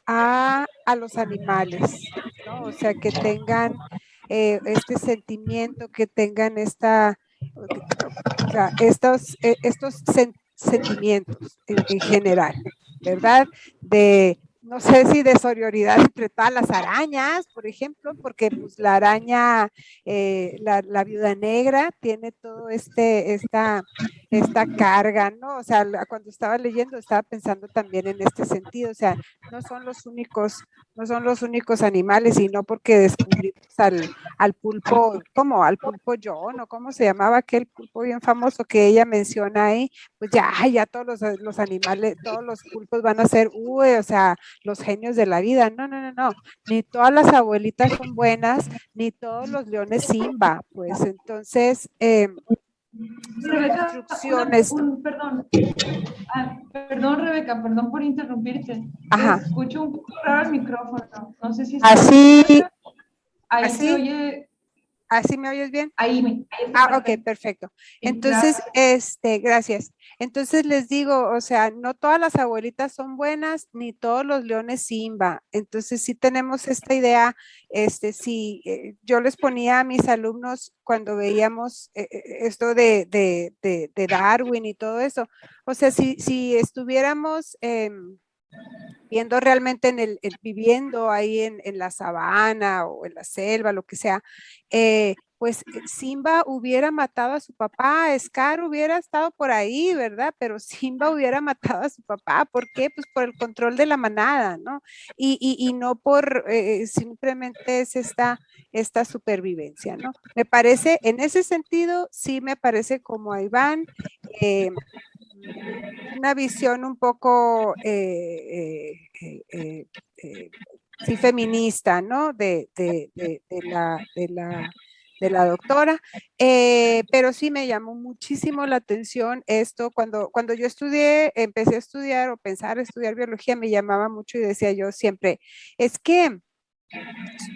a los animales, ¿no? O sea, que tengan este sentimiento, que tengan o sea, estos sentimientos en general, ¿verdad? No sé si de sororidad entre todas las arañas, por ejemplo, porque pues la araña, la viuda negra tiene todo esta carga, ¿no? O sea, cuando estaba leyendo estaba pensando también en este sentido, o sea, no son los únicos animales, y no porque descubrimos al pulpo, ¿cómo? Al pulpo John, o cómo se llamaba aquel pulpo bien famoso que ella menciona ahí, pues ya todos los animales, todos los pulpos van a ser, o sea, los genios de la vida. No, ni todas las abuelitas son buenas, ni todos los leones Simba, pues entonces, Rebeca, instrucciones. perdón. Perdón, Rebeca, perdón por interrumpirte. Ajá. Escucho un poco raro el micrófono. No sé si así, ahí así, se oye. ¿así me oyes bien? Ahí está Ok, perfecto. Entonces, gracias. Entonces les digo, o sea, no todas las abuelitas son buenas, ni todos los leones Simba. Entonces, sí tenemos esta idea, sí, yo les ponía a mis alumnos cuando veíamos esto de Darwin y todo eso. O sea, si estuviéramos viendo realmente viviendo ahí en la sabana o en la selva, lo que sea, pues Simba hubiera matado a su papá, Scar hubiera estado por ahí, ¿verdad? Pero Simba hubiera matado a su papá. ¿Por qué? Pues por el control de la manada, ¿no? Y no por, simplemente es esta supervivencia, ¿no? Me parece, en ese sentido, sí me parece como a Iván, una visión un poco sí feminista, ¿no? De la doctora, pero sí me llamó muchísimo la atención esto. Cuando yo empecé a estudiar o pensar estudiar biología, me llamaba mucho y decía yo siempre, es que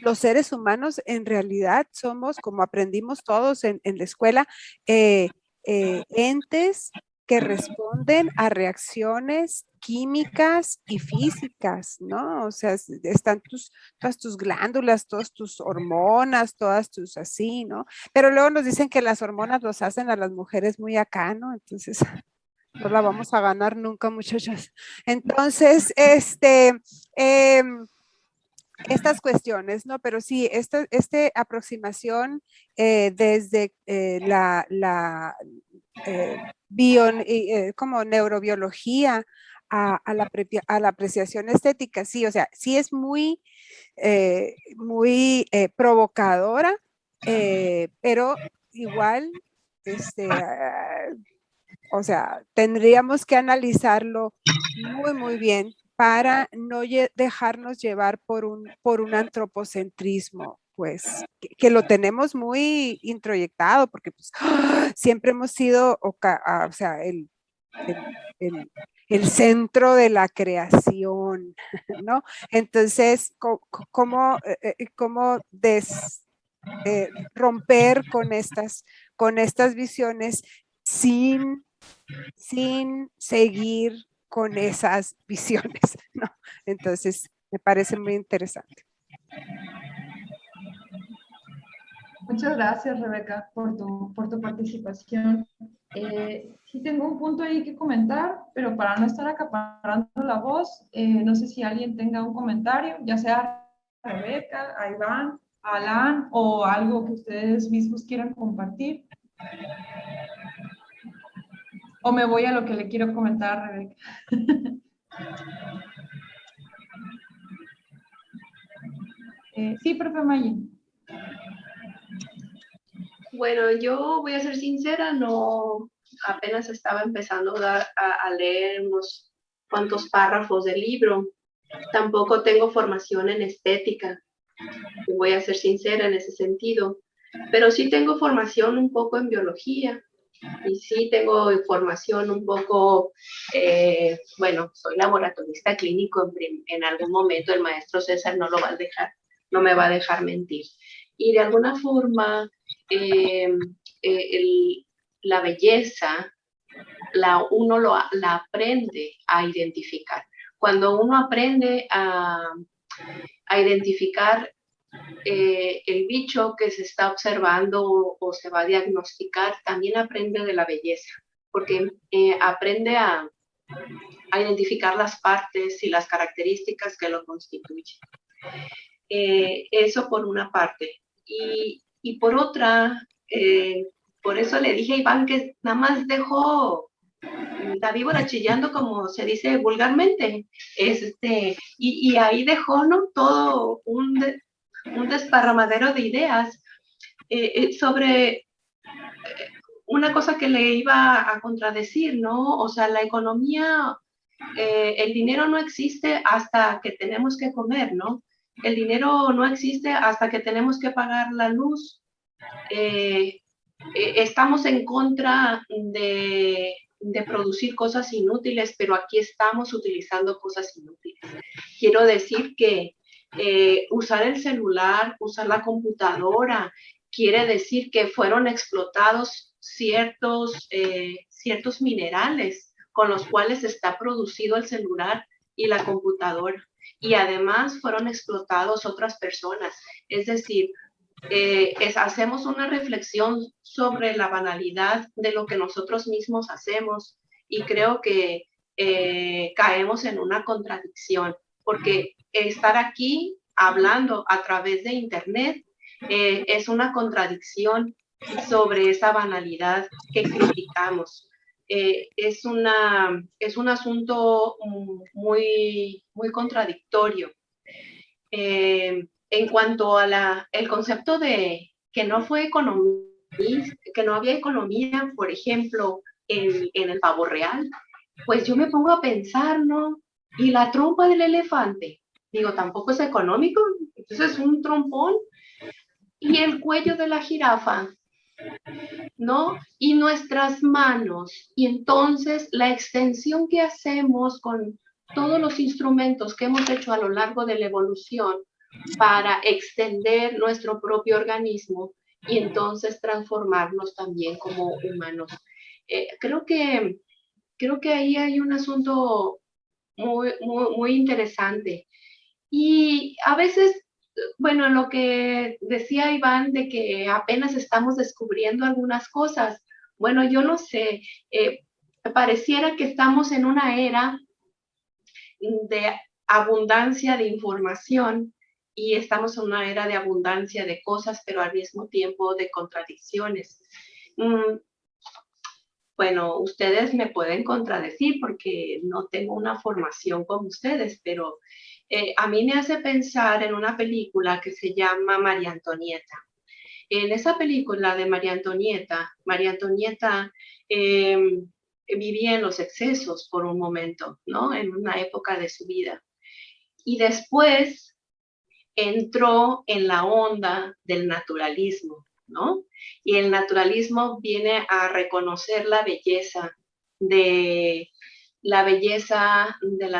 los seres humanos en realidad somos, como aprendimos todos en la escuela, entes que responden a reacciones químicas y físicas, ¿no? O sea, están todas tus glándulas, todas tus hormonas, todas tus así, ¿no? Pero luego nos dicen que las hormonas los hacen a las mujeres muy acá, ¿no? Entonces, no la vamos a ganar nunca, muchachos. Entonces, estas cuestiones, ¿no? Pero sí, esta aproximación desde como neurobiología a la apreciación estética, sí, o sea, sí es muy provocadora, pero igual, o sea, tendríamos que analizarlo muy bien para no dejarnos llevar por un antropocentrismo, pues, que lo tenemos muy introyectado, porque pues, siempre hemos sido, o sea, el centro de la creación, ¿no? Entonces, ¿cómo romper con estas visiones sin seguir con esas visiones, ¿no? Entonces, me parece muy interesante. Muchas gracias, Rebeca, por tu participación. Sí tengo un punto ahí que comentar, pero para no estar acaparando la voz, no sé si alguien tenga un comentario, ya sea a Rebeca, a Iván, a Alan, o algo que ustedes mismos quieran compartir. O me voy a lo que le quiero comentar a Rebeca. Sí, profe Mayen. Bueno, yo voy a ser sincera, no, apenas estaba empezando a leer unos cuantos párrafos del libro. Tampoco tengo formación en estética, voy a ser sincera en ese sentido, pero sí tengo formación un poco en biología y sí tengo formación un poco, bueno, soy laboratorista clínico, en algún momento el maestro César no me va a dejar mentir. Y de alguna forma, la belleza uno la aprende a identificar. Cuando uno aprende a identificar el bicho que se está observando o se va a diagnosticar, también aprende de la belleza, porque aprende a identificar las partes y las características que lo constituyen. Eso por una parte. Y por otra, por eso le dije a Iván que nada más dejó la víbora chillando, como se dice vulgarmente, y ahí dejó, ¿no?, todo un desparramadero de ideas sobre una cosa que le iba a contradecir, ¿no? O sea, la economía, el dinero no existe hasta que tenemos que comer, ¿no? El dinero no existe hasta que tenemos que pagar la luz. Estamos en contra de producir cosas inútiles, pero aquí estamos utilizando cosas inútiles. Quiero decir que usar el celular, usar la computadora, quiere decir que fueron explotados ciertos minerales con los cuales está producido el celular y la computadora. Y además fueron explotados otras personas. Es decir, hacemos una reflexión sobre la banalidad de lo que nosotros mismos hacemos, y creo que caemos en una contradicción, porque estar aquí hablando a través de internet es una contradicción sobre esa banalidad que criticamos. Es un asunto muy, muy contradictorio. En cuanto a el concepto de que no fue economía, que no había economía, por ejemplo, en el pavo real, pues yo me pongo a pensar, ¿no? Y la trompa del elefante, digo, tampoco es económico, entonces es un trompón. Y el cuello de la jirafa, ¿no? Y nuestras manos. Y entonces la extensión que hacemos con todos los instrumentos que hemos hecho a lo largo de la evolución para extender nuestro propio organismo y entonces transformarnos también como humanos. Creo que ahí hay un asunto muy, muy, muy interesante. Y a veces, bueno, lo que decía Iván de que apenas estamos descubriendo algunas cosas, bueno, yo no sé, pareciera que estamos en una era de abundancia de información y estamos en una era de abundancia de cosas, pero al mismo tiempo de contradicciones. Bueno, ustedes me pueden contradecir porque no tengo una formación como ustedes, pero a mí me hace pensar en una película que se llama María Antonieta. En esa película de María Antonieta vivía en los excesos por un momento, ¿no? En una época de su vida. Y después entró en la onda del naturalismo, ¿no? Y el naturalismo viene a reconocer la belleza de la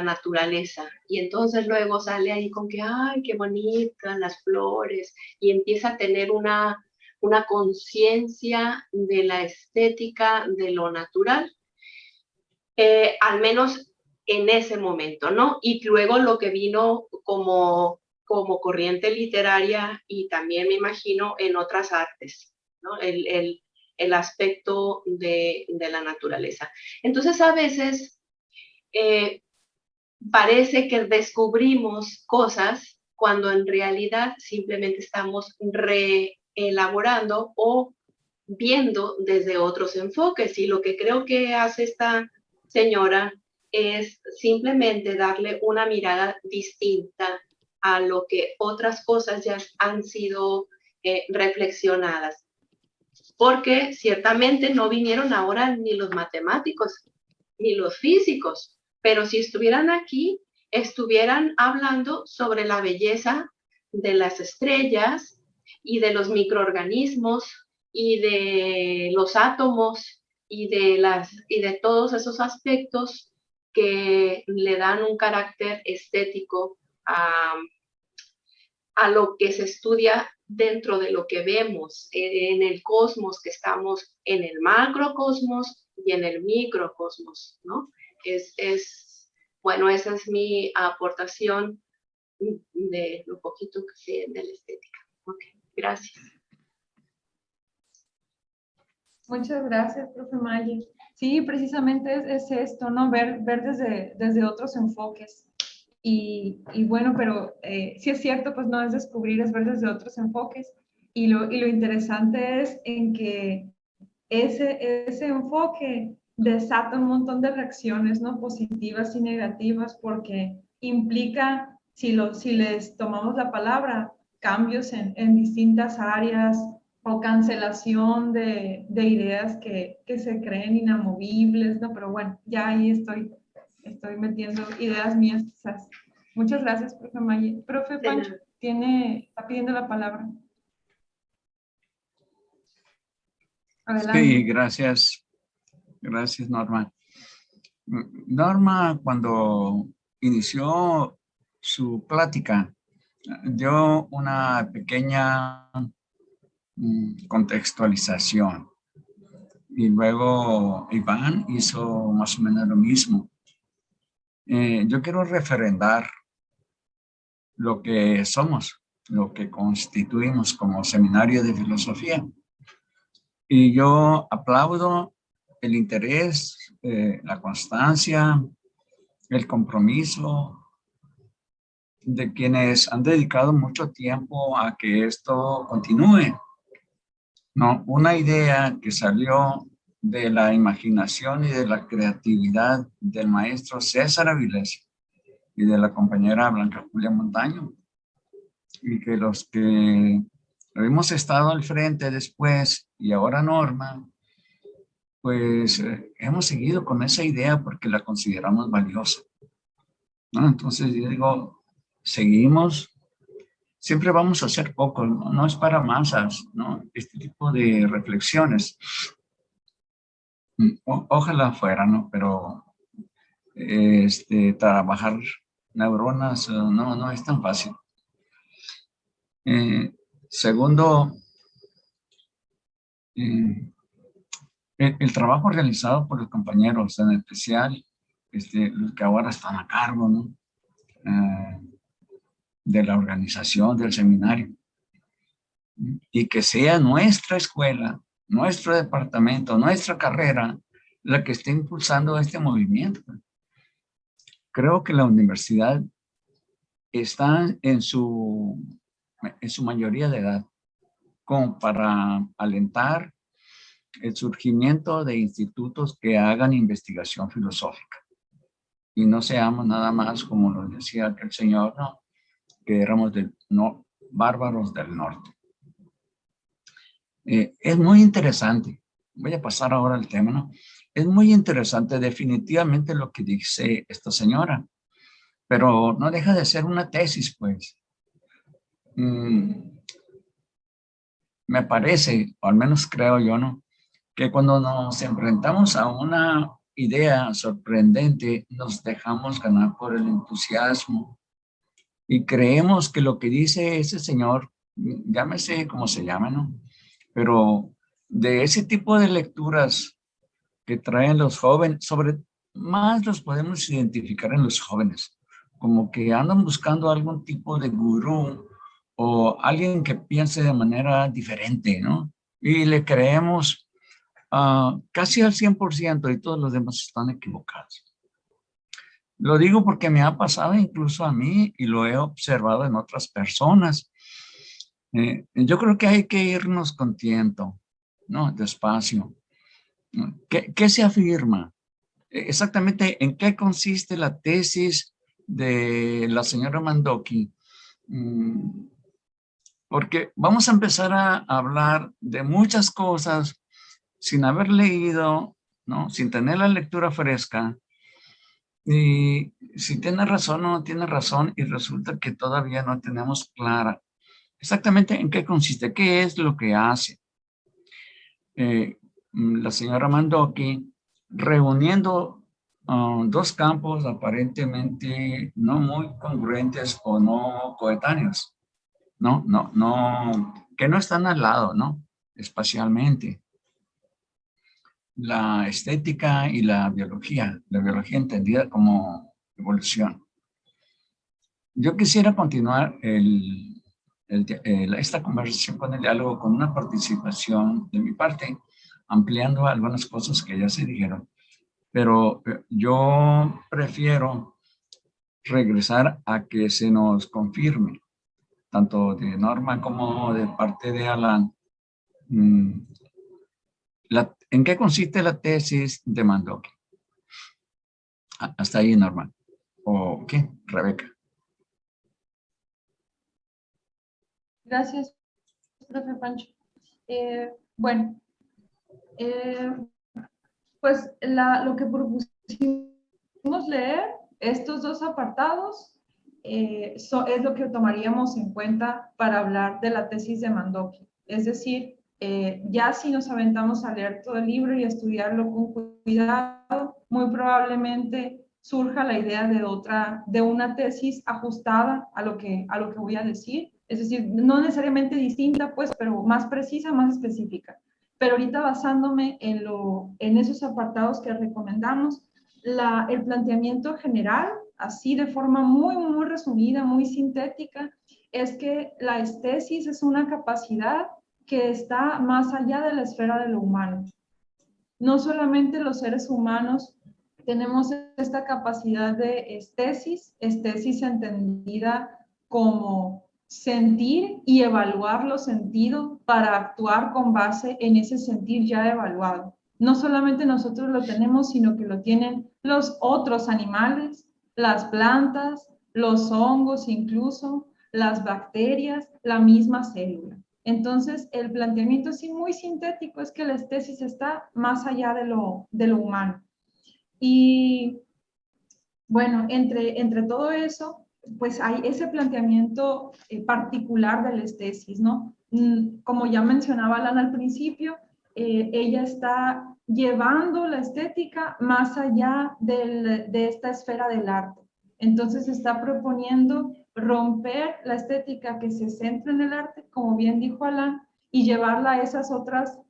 naturaleza. Y entonces luego sale ahí con que, ay, qué bonitas las flores, y empieza a tener una conciencia de la estética de lo natural, al menos en ese momento, ¿no? Y luego lo que vino como corriente literaria y también me imagino en otras artes, ¿no? El aspecto de la naturaleza. Entonces a veces parece que descubrimos cosas cuando en realidad simplemente estamos reelaborando o viendo desde otros enfoques, y lo que creo que hace esta señora es simplemente darle una mirada distinta a lo que otras cosas ya han sido reflexionadas. Porque ciertamente no vinieron ahora ni los matemáticos ni los físicos, pero si estuvieran aquí, estuvieran hablando sobre la belleza de las estrellas y de los microorganismos y de los átomos y de todos esos aspectos que le dan un carácter estético a lo que se estudia dentro de lo que vemos en el cosmos, que estamos en el macrocosmos y en el microcosmos, ¿no? Bueno, esa es mi aportación de lo poquito que sé de la estética. Ok, gracias. Muchas gracias, profe Maggi. Sí, precisamente es esto, ¿no? Ver desde otros enfoques. Y bueno, pero sí es cierto, pues no es descubrir, es ver desde otros enfoques. Y lo interesante es en que ese enfoque desata un montón de reacciones, ¿no? Positivas y negativas, porque implica, si les tomamos la palabra, cambios en distintas áreas o cancelación de ideas que se creen inamovibles, ¿no? Pero bueno, ya ahí estoy metiendo ideas mías quizás. Muchas gracias, profe Maggi. Profe Pancho, está pidiendo la palabra. Adelante. Sí, gracias. Gracias, Norma. Norma, cuando inició su plática, dio una pequeña contextualización. Y luego Iván hizo más o menos lo mismo. Yo quiero referendar lo que somos, lo que constituimos como seminario de filosofía. Y yo aplaudo el interés, la constancia, el compromiso de quienes han dedicado mucho tiempo a que esto continúe. No, una idea que salió de la imaginación y de la creatividad del maestro César Avilés y de la compañera Blanca Julia Montaño, y que los que hemos estado al frente después y ahora Norma, pues hemos seguido con esa idea porque la consideramos valiosa, ¿no? Entonces yo digo, seguimos, siempre vamos a hacer poco, no es para masas, ¿no? Este tipo de reflexiones. Ojalá fuera, ¿no? Pero trabajar neuronas no es tan fácil. Segundo, el trabajo realizado por los compañeros, en especial los que ahora están a cargo, ¿no? De la organización del seminario, y que sea nuestra escuela, nuestro departamento, nuestra carrera la que esté impulsando este movimiento. Creo que la universidad está en su mayoría de edad como para alentar el surgimiento de institutos que hagan investigación filosófica y no seamos nada más, como lo decía aquel señor, ¿no? Que éramos bárbaros del norte. Es muy interesante. Voy a pasar ahora al tema, ¿no? Es muy interesante definitivamente lo que dice esta señora, pero no deja de ser una tesis, pues. Me parece, o al menos creo yo, ¿no? Que cuando nos enfrentamos a una idea sorprendente, nos dejamos ganar por el entusiasmo y creemos que lo que dice ese señor, llámese como se llama, ¿no? Pero de ese tipo de lecturas que traen los jóvenes, más los podemos identificar en los jóvenes, como que andan buscando algún tipo de gurú o alguien que piense de manera diferente, ¿no? Y le creemos casi al 100% y todos los demás están equivocados. Lo digo porque me ha pasado incluso a mí y lo he observado en otras personas. Yo creo que hay que irnos con tiento, ¿no? Despacio. ¿Qué se afirma? Exactamente en qué consiste la tesis de la señora Mandoki. Porque vamos a empezar a hablar de muchas cosas sin haber leído, ¿no? Sin tener la lectura fresca. Y si tiene razón o no tiene razón, y resulta que todavía no tenemos clara exactamente en qué consiste, qué es lo que hace. La señora Mandoki, reuniendo dos campos aparentemente no muy congruentes o no coetáneos. que no están al lado, ¿no? Espacialmente. La estética y la biología entendida como evolución. Yo quisiera continuar esta conversación con el diálogo con una participación de mi parte, ampliando algunas cosas que ya se dijeron, pero yo prefiero regresar a que se nos confirme, tanto de Norma como de parte de Alan, ¿en qué consiste la tesis de Mandoki? Hasta ahí, Norma. ¿O qué, Rebeca? Gracias, profe Pancho. Bueno, pues lo que propusimos leer, estos dos apartados, es lo que tomaríamos en cuenta para hablar de la tesis de Mandoki. Es decir, ya si nos aventamos a leer todo el libro y a estudiarlo con cuidado, muy probablemente surja la idea de una tesis ajustada a lo que voy a decir. Es decir, no necesariamente distinta, pues, pero más precisa, más específica. Pero ahorita basándome en esos apartados que recomendamos, el planteamiento general, así de forma muy, muy resumida, muy sintética, es que la estesis es una capacidad que está más allá de la esfera de lo humano. No solamente los seres humanos tenemos esta capacidad de estesis entendida como sentir y evaluar los sentidos para actuar con base en ese sentir ya evaluado. No solamente nosotros lo tenemos, sino que lo tienen los otros animales, las plantas, los hongos incluso, las bacterias, la misma célula. Entonces, el planteamiento así muy sintético es que la estesis está más allá de lo humano. Y bueno, entre todo eso, pues hay ese planteamiento particular de la estesis, ¿no? Como ya mencionaba Lana al principio, ella está llevando la estética más allá de esta esfera del arte. Entonces está proponiendo romper la estética que se centra en el arte, como bien dijo Alan, y llevarla a esas otras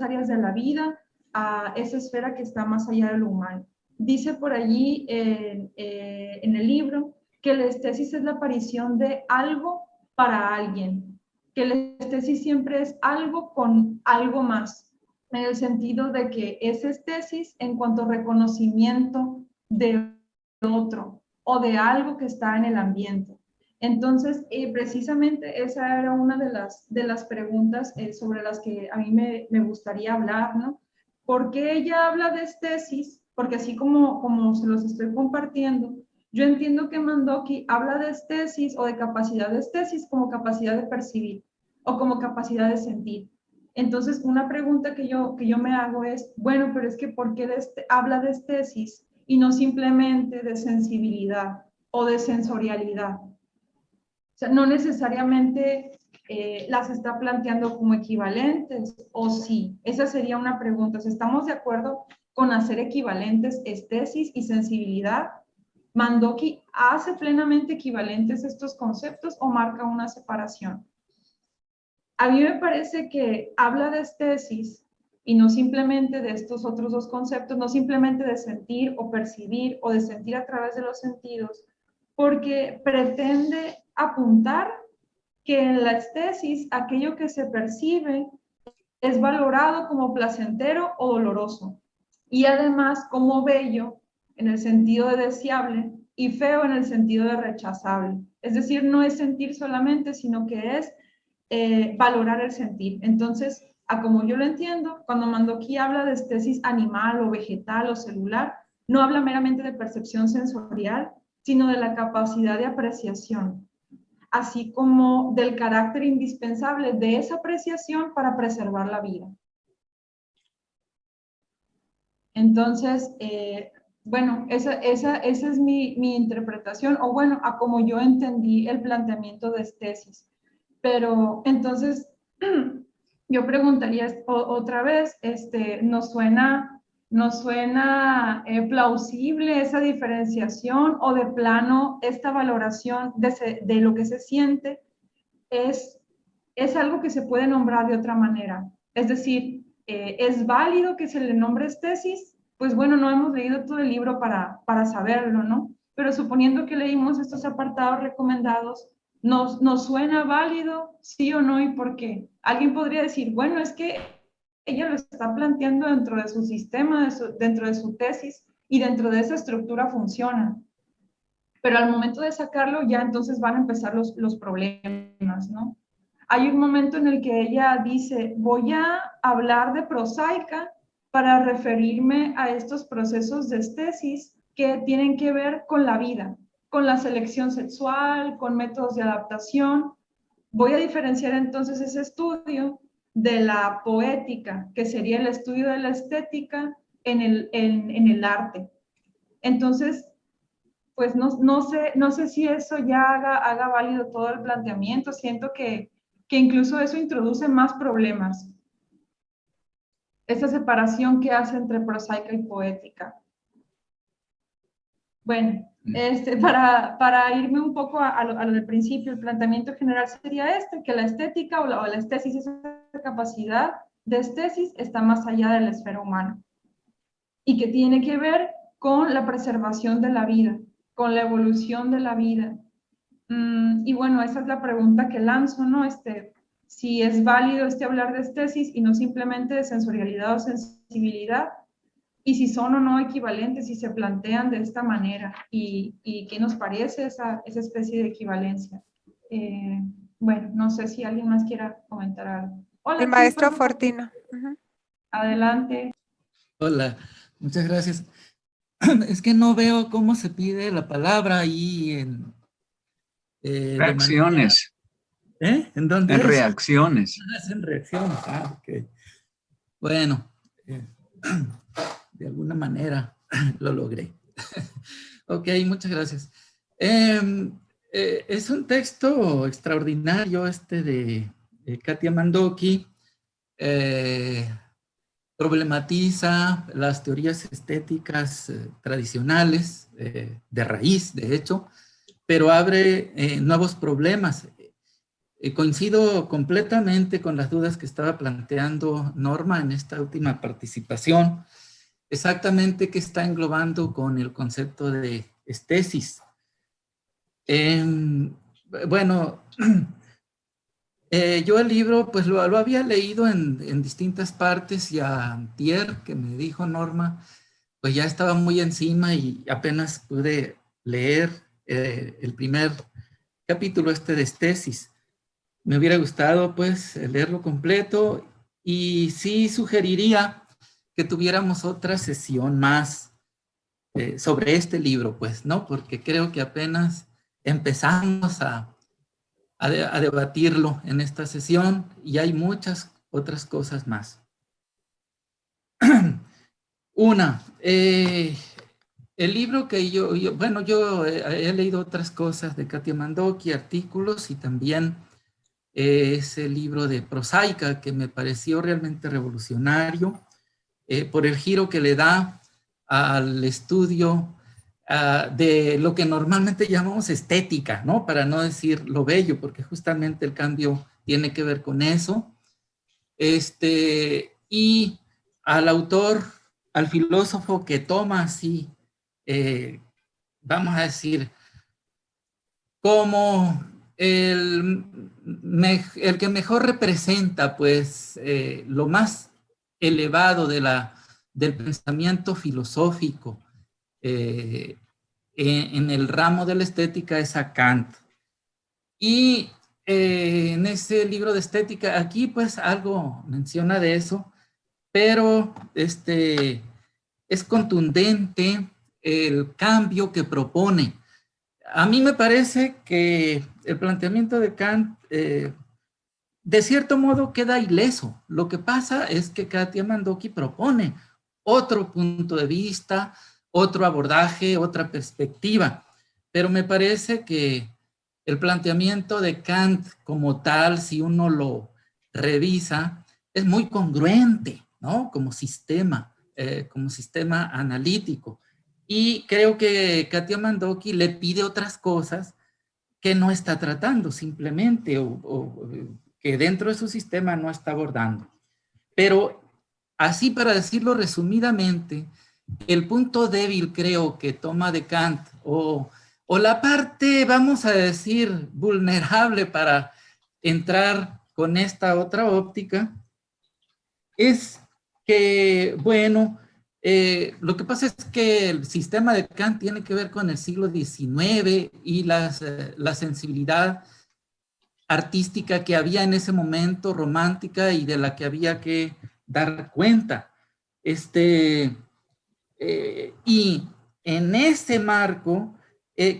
áreas de la vida, a esa esfera que está más allá de lo humano. Dice por allí en el libro que la estesis es la aparición de algo para alguien, que la estesis siempre es algo con algo más, en el sentido de que es estesis en cuanto a reconocimiento de otro o de algo que está en el ambiente. Entonces, precisamente esa era una de las preguntas sobre las que a mí me gustaría hablar, ¿no? ¿Por qué ella habla de estesis? Porque así como se los estoy compartiendo, yo entiendo que Mandoki habla de estesis o de capacidad de estesis como capacidad de percibir o como capacidad de sentir. Entonces, una pregunta que yo me hago es, bueno, pero es que ¿por qué habla de estesis y no simplemente de sensibilidad o de sensorialidad? O sea, no necesariamente las está planteando como equivalentes, o sí. Esa sería una pregunta. O sea, ¿estamos de acuerdo con hacer equivalentes estesis y sensibilidad? ¿Mandoki hace plenamente equivalentes estos conceptos o marca una separación? A mí me parece que habla de estesis y no simplemente de estos otros dos conceptos, no simplemente de sentir o percibir o de sentir a través de los sentidos, porque pretende apuntar que en la estesis aquello que se percibe es valorado como placentero o doloroso y además como bello en el sentido de deseable y feo en el sentido de rechazable. Es decir, no es sentir solamente, sino que es valorar el sentir. Entonces, a como yo lo entiendo, cuando Mandoki habla de estesis animal o vegetal o celular, no habla meramente de percepción sensorial, sino de la capacidad de apreciación, así como del carácter indispensable de esa apreciación para preservar la vida. Entonces, bueno, esa es mi interpretación, o bueno, a como yo entendí el planteamiento de estesis. Pero entonces, yo preguntaría otra vez, ¿nos suena plausible esa diferenciación o de plano esta valoración de lo que se siente es algo que se puede nombrar de otra manera. Es decir, ¿es válido que se le nombre estesis? Pues bueno, no hemos leído todo el libro para saberlo, ¿no? Pero suponiendo que leímos estos apartados recomendados, ¿nos suena válido, sí o no, y por qué? Alguien podría decir, bueno, es que ella lo está planteando dentro de su sistema, dentro de su tesis, y dentro de esa estructura funciona. Pero al momento de sacarlo, ya entonces van a empezar los problemas, ¿no? Hay un momento en el que ella dice, voy a hablar de prosaica para referirme a estos procesos de estesis que tienen que ver con la vida, con la selección sexual, con métodos de adaptación. Voy a diferenciar entonces ese estudio de la poética, que sería el estudio de la estética en el arte. Entonces, pues no sé si eso ya haga válido todo el planteamiento. Siento que incluso eso introduce más problemas. Esa separación que hace entre prosaica y poética. Bueno, para irme un poco a lo del principio, el planteamiento general sería que la estética o la estesis, esa capacidad de estesis está más allá de la esfera humana y que tiene que ver con la preservación de la vida, con la evolución de la vida. Y bueno, esa es la pregunta que lanzo, ¿no? Si es válido hablar de estesis y no simplemente de sensorialidad o sensibilidad, y si son o no equivalentes, si se plantean de esta manera, y qué nos parece esa especie de equivalencia. Bueno, no sé si alguien más quiera comentar algo. Hola, el maestro Fortino. Adelante. Hola, muchas gracias. Es que no veo cómo se pide la palabra ahí en... reacciones. ¿En dónde en es? reacciones. Es en reacciones. Ok. Bueno, de alguna manera lo logré. Ok, muchas gracias. Es un texto extraordinario de Katia Mandoki. Problematiza las teorías estéticas tradicionales, de raíz, de hecho, pero abre nuevos problemas. Coincido completamente con las dudas que estaba planteando Norma en esta última participación, exactamente qué está englobando con el concepto de estesis. Bueno, yo el libro pues lo había leído en distintas partes, y a antier que me dijo Norma, pues ya estaba muy encima y apenas pude leer el primer capítulo de estesis. Me hubiera gustado pues leerlo completo, y sí sugeriría que tuviéramos otra sesión más sobre este libro, pues, ¿no? Porque creo que apenas empezamos a debatirlo en esta sesión, y hay muchas otras cosas más. Una, el libro que yo he leído otras cosas de Katia Mandoki, artículos, y también ese libro de prosaica que me pareció realmente revolucionario por el giro que le da al estudio de lo que normalmente llamamos estética, ¿no? Para no decir lo bello, porque justamente el cambio tiene que ver con eso. Y al autor, al filósofo que toma así, vamos a decir, como el que mejor representa, pues, lo más elevado del pensamiento filosófico en el ramo de la estética, es a Kant. Y en ese libro de estética, aquí pues algo menciona de eso, pero es contundente el cambio que propone. A mí me parece que el planteamiento de Kant, de cierto modo, queda ileso. Lo que pasa es que Katia Mandoki propone otro punto de vista, otro abordaje, otra perspectiva. Pero me parece que el planteamiento de Kant como tal, si uno lo revisa, es muy congruente, ¿no? Como sistema analítico. Y creo que Katia Mandoki le pide otras cosas que no está tratando simplemente o que dentro de su sistema no está abordando. Pero así, para decirlo resumidamente, el punto débil creo que toma de Kant o la parte, vamos a decir, vulnerable para entrar con esta otra óptica, es que, bueno, lo que pasa es que el sistema de Kant tiene que ver con el siglo XIX y la sensibilidad artística que había en ese momento, romántica, y de la que había que dar cuenta. Y en ese marco,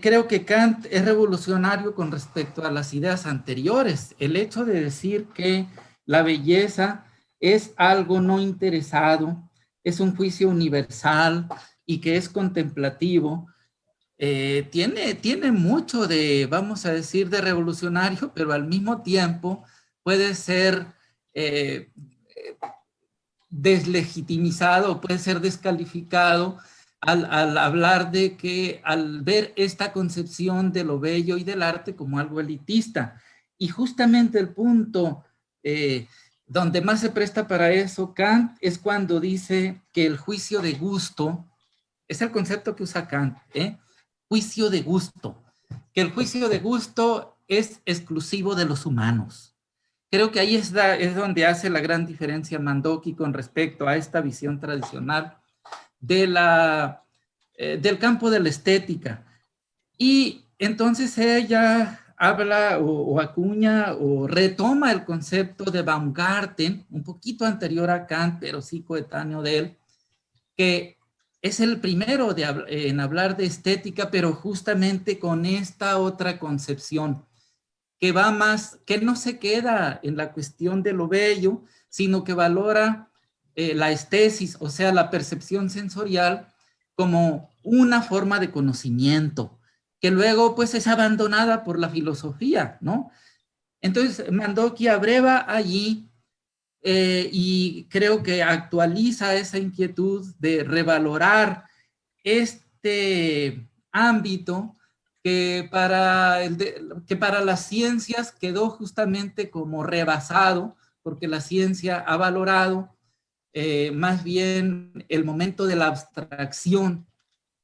creo que Kant es revolucionario con respecto a las ideas anteriores. El hecho de decir que la belleza es algo no interesado, es un juicio universal y que es contemplativo, tiene mucho de, vamos a decir, de revolucionario, pero al mismo tiempo puede ser deslegitimizado, puede ser descalificado al hablar de que, al ver esta concepción de lo bello y del arte como algo elitista. Y justamente el punto donde más se presta para eso, Kant, es cuando dice que el juicio de gusto, es el concepto que usa Kant, juicio de gusto, que el juicio de gusto es exclusivo de los humanos. Creo que ahí es donde hace la gran diferencia Mandoki con respecto a esta visión tradicional de del campo de la estética. Y entonces ella habla o acuña o retoma el concepto de Baumgarten, un poquito anterior a Kant, pero sí coetáneo de él, que es el primero en hablar de estética, pero justamente con esta otra concepción que va más, que no se queda en la cuestión de lo bello, sino que valora la estesis, o sea, la percepción sensorial, como una forma de conocimiento, que luego pues es abandonada por la filosofía, ¿no? Entonces, Mandoki abreva allí y creo que actualiza esa inquietud de revalorar este ámbito que para las ciencias quedó justamente como rebasado, porque la ciencia ha valorado más bien el momento de la abstracción.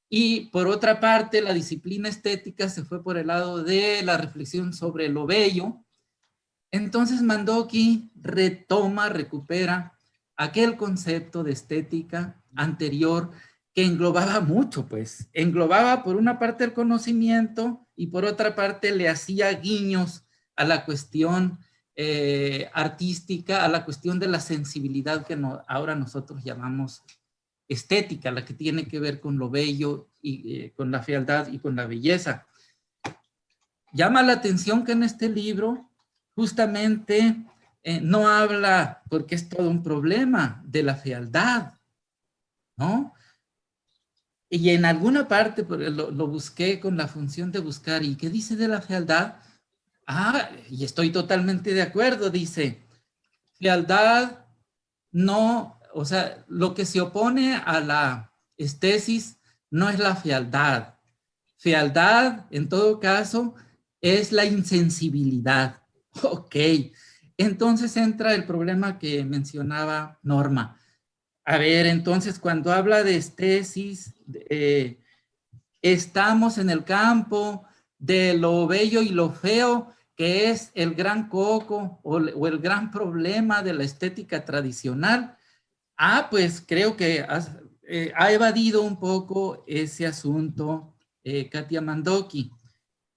Y por otra parte, la disciplina estética se fue por el lado de la reflexión sobre lo bello. Entonces Mandoki recupera aquel concepto de estética anterior que englobaba mucho, pues. Englobaba por una parte el conocimiento y por otra parte le hacía guiños a la cuestión artística, a la cuestión de la sensibilidad que ahora nosotros llamamos estética, la que tiene que ver con lo bello y con la fealdad y con la belleza. Llama la atención que en este libro justamente no habla, porque es todo un problema, de la fealdad, ¿no? Y en alguna parte lo busqué con la función de buscar, ¿y qué dice de la fealdad? Ah, y estoy totalmente de acuerdo, dice, fealdad no, o sea, lo que se opone a la estesis no es la fealdad. Fealdad, en todo caso, es la insensibilidad. Ok, entonces entra el problema que mencionaba Norma. A ver, entonces cuando habla de estesis, estamos en el campo de lo bello y lo feo, que es el gran coco o el gran problema de la estética tradicional. Ah, pues creo que ha evadido un poco ese asunto Katia Mandoki,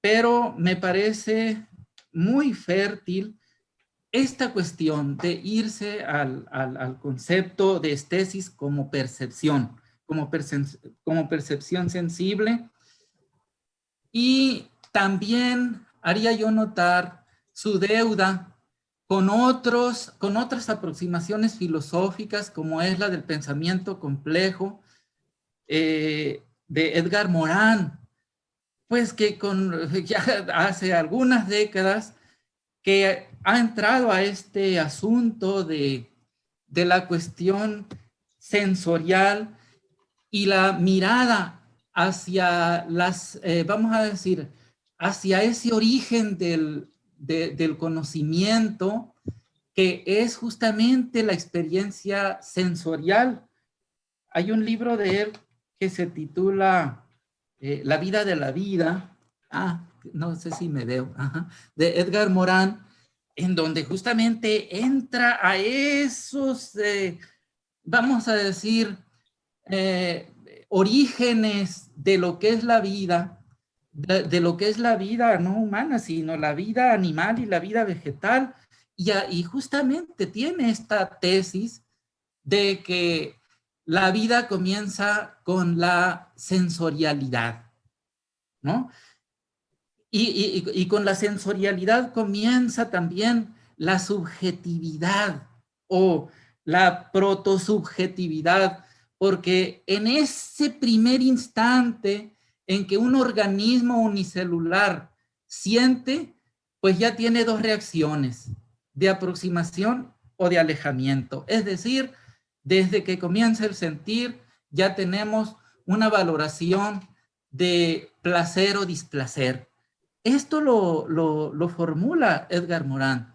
pero me parece muy fértil esta cuestión de irse al concepto de estesis como percepción, como percepción sensible. Y también haría yo notar su deuda con otras aproximaciones filosóficas, como es la del pensamiento complejo de Edgar Morin, pues que ya hace algunas décadas que ha entrado a este asunto de la cuestión sensorial y la mirada hacia vamos a decir, hacia ese origen del conocimiento, que es justamente la experiencia sensorial. Hay un libro de él que se titula La vida de la vida. No sé si me veo. De Edgar Morin, en donde justamente entra a esos, vamos a decir, orígenes de lo que es la vida, de lo que es la vida no humana, sino la vida animal y la vida vegetal. Y justamente tiene esta tesis de que la vida comienza con la sensorialidad, ¿no? Y con la sensorialidad comienza también la subjetividad o la protosubjetividad, porque en ese primer instante en que un organismo unicelular siente, pues ya tiene dos reacciones, de aproximación o de alejamiento. Es decir, desde que comienza el sentir, ya tenemos una valoración de placer o displacer. Esto lo formula Edgar Morin,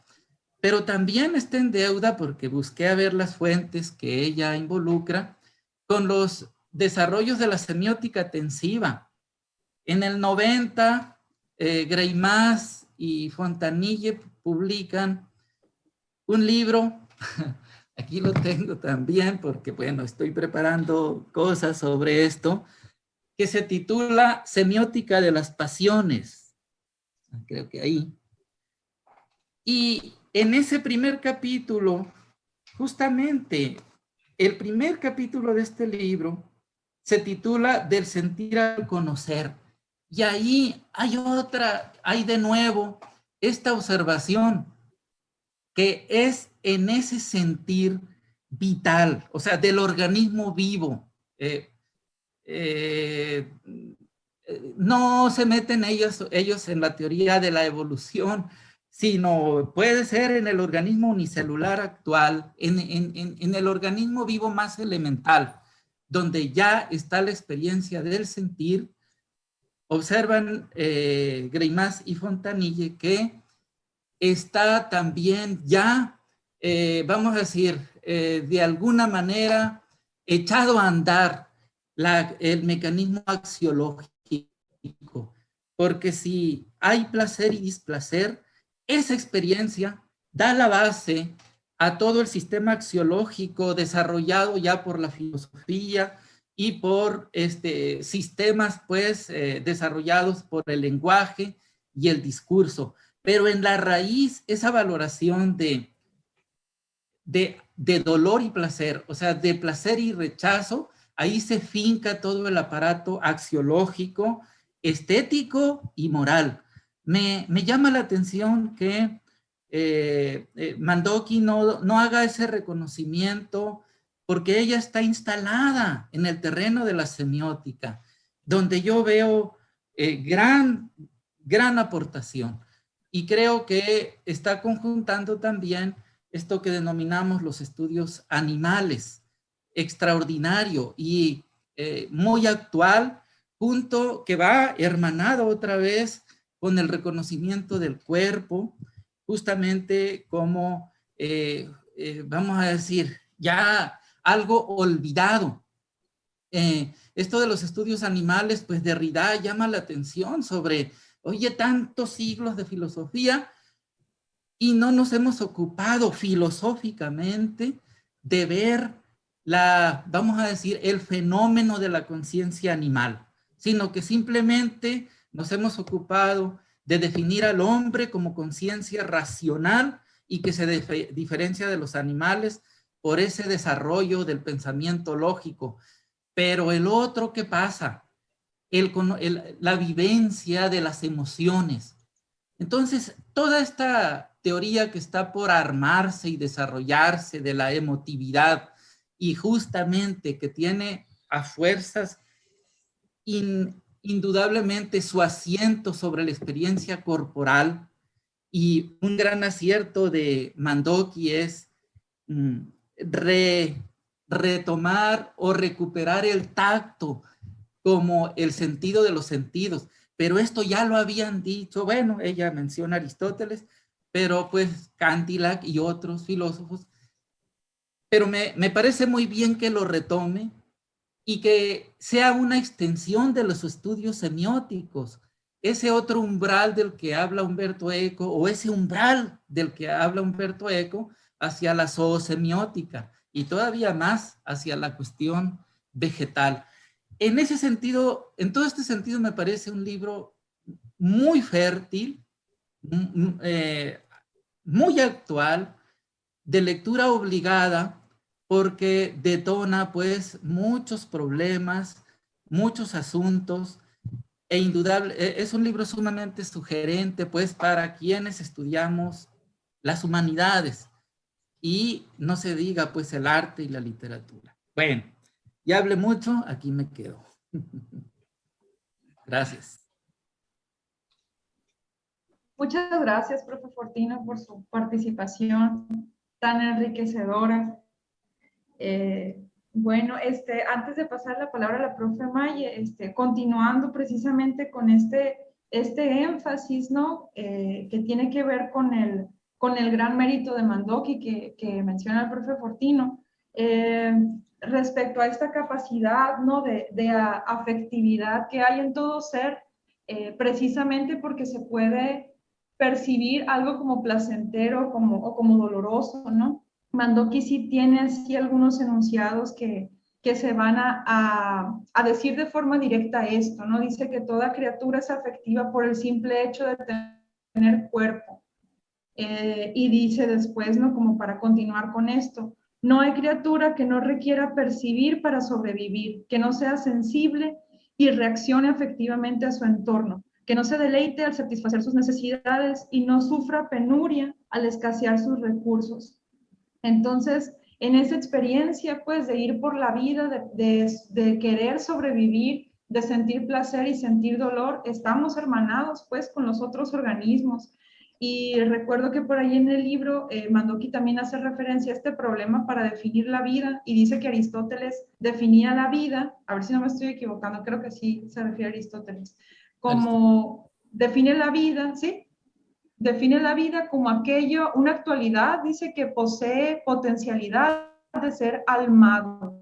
pero también está en deuda, porque busqué a ver las fuentes que ella involucra, con los desarrollos de la semiótica tensiva. En el 90, Greimas y Fontanille publican un libro, aquí lo tengo también porque, bueno, estoy preparando cosas sobre esto, que se titula Semiótica de las Pasiones. Creo que ahí. Y en ese primer capítulo, justamente, el primer capítulo de este libro se titula Del sentir al conocer. Y ahí hay de nuevo esta observación, que es en ese sentir vital, o sea, del organismo vivo. No se meten ellos en la teoría de la evolución, sino puede ser en el organismo unicelular actual, en el organismo vivo más elemental, donde ya está la experiencia del sentir. Observan Greimas y Fontanille que está también ya, vamos a decir, de alguna manera echado a andar el mecanismo axiológico, porque si hay placer y displacer, esa experiencia da la base a todo el sistema axiológico desarrollado ya por la filosofía y por sistemas pues desarrollados por el lenguaje y el discurso. Pero en la raíz, esa valoración de dolor y placer, o sea, de placer y rechazo, ahí se finca todo el aparato axiológico, estético y moral. Me llama la atención que Mandoki no haga ese reconocimiento, porque ella está instalada en el terreno de la semiótica, donde yo veo gran aportación. Y creo que está conjuntando también esto que denominamos los estudios animales, extraordinario y muy actual, punto que va hermanado otra vez con el reconocimiento del cuerpo, justamente como, vamos a decir, ya algo olvidado. Esto de los estudios animales, pues Derrida llama la atención sobre, oye, tantos siglos de filosofía y no nos hemos ocupado filosóficamente de ver vamos a decir, el fenómeno de la conciencia animal, sino que simplemente nos hemos ocupado de definir al hombre como conciencia racional y que se diferencia de los animales por ese desarrollo del pensamiento lógico. Pero el otro, ¿qué pasa? La vivencia de las emociones. Entonces, toda esta teoría que está por armarse y desarrollarse de la emotividad, y justamente que tiene a fuerzas indudablemente su asiento sobre la experiencia corporal, y un gran acierto de Mandoki es retomar o recuperar el tacto como el sentido de los sentidos, pero esto ya lo habían dicho, bueno, ella menciona a Aristóteles, pero pues Candilac y otros filósofos, pero me parece muy bien que lo retome y que sea una extensión de los estudios semióticos, ese otro umbral del que habla Umberto Eco, o ese umbral del que habla Umberto Eco, hacia la zoosemiótica, y todavía más hacia la cuestión vegetal. En ese sentido, en todo este sentido, me parece un libro muy fértil, muy actual, de lectura obligada, porque detona pues muchos problemas, muchos asuntos, e indudable, es un libro sumamente sugerente pues para quienes estudiamos las humanidades y no se diga pues el arte y la literatura. Bueno, ya hablé mucho, aquí me quedo. Gracias. Muchas gracias, profe Fortino, por su participación tan enriquecedora. Bueno, antes de pasar la palabra a la profe Maye, continuando precisamente con este énfasis, ¿no? Que tiene que ver con el gran mérito de Mandoki que menciona el profe Fortino, respecto a esta capacidad, ¿no? de afectividad que hay en todo ser, precisamente porque se puede percibir algo como placentero o como doloroso, ¿no? Mandoki sí tiene así algunos enunciados que se van a decir de forma directa esto, ¿no? Dice que toda criatura es afectiva por el simple hecho de tener cuerpo. Y dice después, ¿no? Como para continuar con esto, no hay criatura que no requiera percibir para sobrevivir, que no sea sensible y reaccione afectivamente a su entorno, que no se deleite al satisfacer sus necesidades y no sufra penuria al escasear sus recursos. Entonces, en esa experiencia, pues, de ir por la vida, de querer sobrevivir, de sentir placer y sentir dolor, estamos hermanados, pues, con los otros organismos. Y recuerdo que por ahí en el libro, Mandoki también hace referencia a este problema para definir la vida, y dice que Aristóteles definía la vida, a ver si no me estoy equivocando, creo que sí se refiere a Aristóteles, como define la vida, ¿sí? Define la vida como aquello, una actualidad, dice que posee potencialidad de ser almado.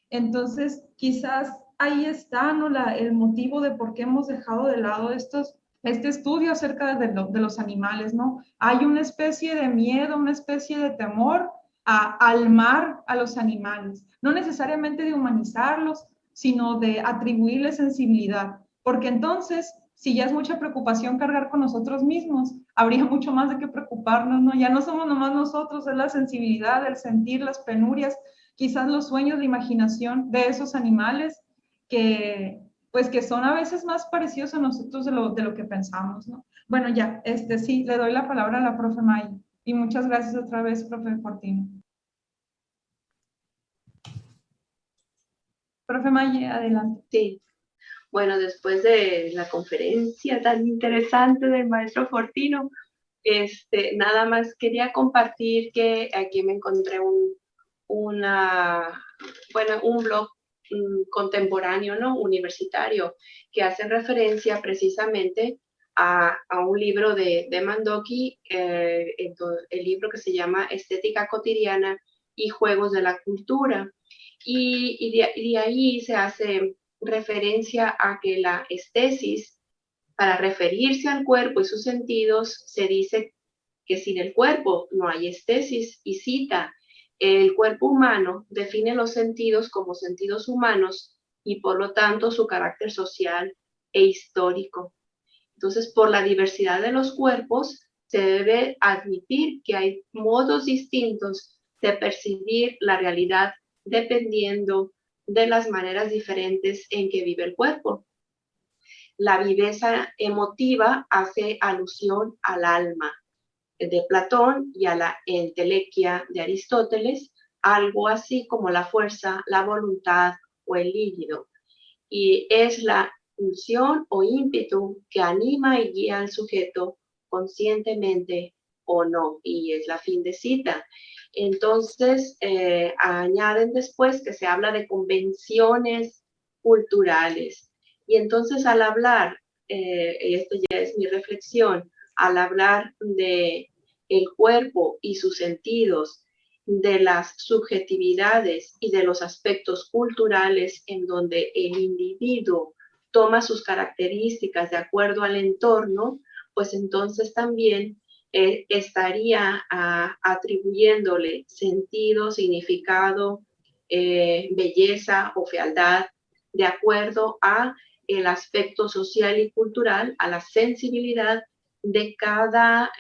Entonces, quizás ahí está, ¿no? el motivo de por qué hemos dejado de lado este estudio acerca de los animales, ¿no? Hay una especie de miedo, una especie de temor a almar a los animales, no necesariamente de humanizarlos, sino de atribuirles sensibilidad, porque entonces, si ya es mucha preocupación cargar con nosotros mismos, habría mucho más de qué preocuparnos, ¿no? Ya no somos nomás nosotros, es la sensibilidad, el sentir las penurias, quizás los sueños de imaginación de esos animales que, pues, que son a veces más parecidos a nosotros de lo que pensamos, ¿no? Bueno, ya, sí, le doy la palabra a la profe May. Y muchas gracias otra vez, profe Fortino. Profe May, adelante. Sí. Bueno, después de la conferencia tan interesante del maestro Fortino, nada más quería compartir que aquí me encontré un blog contemporáneo, ¿no? Universitario, que hace referencia precisamente a un libro de Mandoki, el libro que se llama Estética Cotidiana y Juegos de la Cultura. Y de ahí se hace referencia a que la estesis, para referirse al cuerpo y sus sentidos, se dice que sin el cuerpo no hay estesis, y cita: el cuerpo humano define los sentidos como sentidos humanos y por lo tanto su carácter social e histórico. Entonces, por la diversidad de los cuerpos, se debe admitir que hay modos distintos de percibir la realidad dependiendo de las maneras diferentes en que vive el cuerpo. La viveza emotiva hace alusión al alma de Platón y a la entelequia de Aristóteles, algo así como la fuerza, la voluntad o el líbido. Y es la pulsión o ímpetu que anima y guía al sujeto conscientemente o no, y es la fin de cita. Entonces, añaden después que se habla de convenciones culturales. Y entonces, al hablar y esto ya es mi reflexión, al hablar de el cuerpo y sus sentidos, de las subjetividades y de los aspectos culturales en donde el individuo toma sus características de acuerdo al entorno, pues entonces también estaría atribuyéndole sentido, significado, belleza o fealdad de acuerdo a el aspecto social y cultural, a la sensibilidad de cada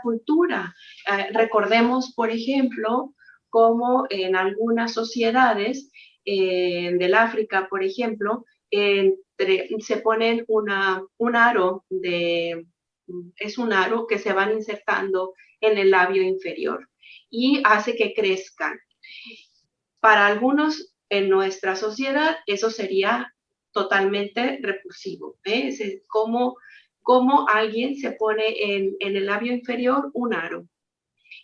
cultura. Recordemos, por ejemplo, cómo en algunas sociedades del África, por ejemplo, se ponen un aro es un aro que se van insertando en el labio inferior y hace que crezcan. Para algunos en nuestra sociedad eso sería totalmente repulsivo. Es como alguien se pone en el labio inferior un aro.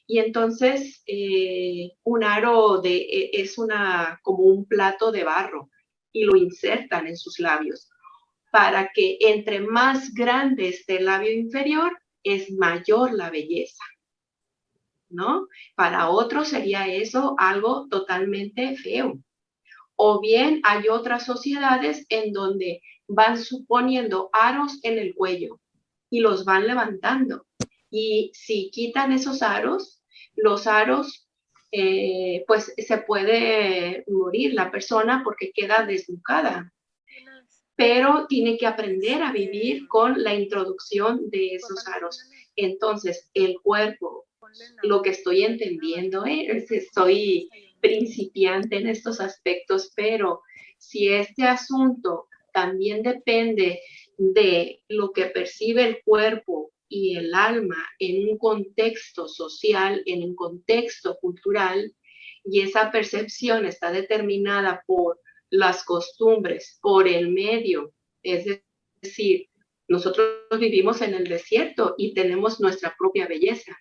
Y entonces un aro es como un plato de barro y lo insertan en sus labios para que entre más grande esté el labio inferior, es mayor la belleza, ¿no? Para otros sería eso algo totalmente feo. O bien hay otras sociedades en donde van suponiendo aros en el cuello y los van levantando. Y si quitan esos aros, los aros, pues se puede morir la persona porque queda desnucada. Pero tiene que aprender a vivir con la introducción de esos aros. Entonces, el cuerpo, lo que estoy entendiendo, soy principiante en estos aspectos, pero si este asunto también depende de lo que percibe el cuerpo y el alma en un contexto social, en un contexto cultural, y esa percepción está determinada por las costumbres, por el medio, es decir, nosotros vivimos en el desierto y tenemos nuestra propia belleza.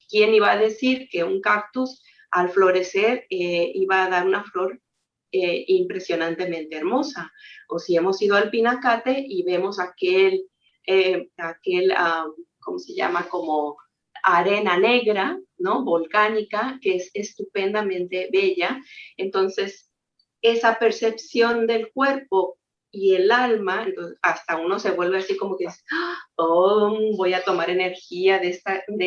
¿Quién iba a decir que un cactus al florecer iba a dar una flor impresionantemente hermosa? O si hemos ido al Pinacate y vemos aquel ¿cómo se llama? Como arena negra, ¿no? Volcánica, que es estupendamente bella. Entonces, esa percepción del cuerpo y el alma, entonces hasta uno se vuelve así como que, oh, voy a tomar energía de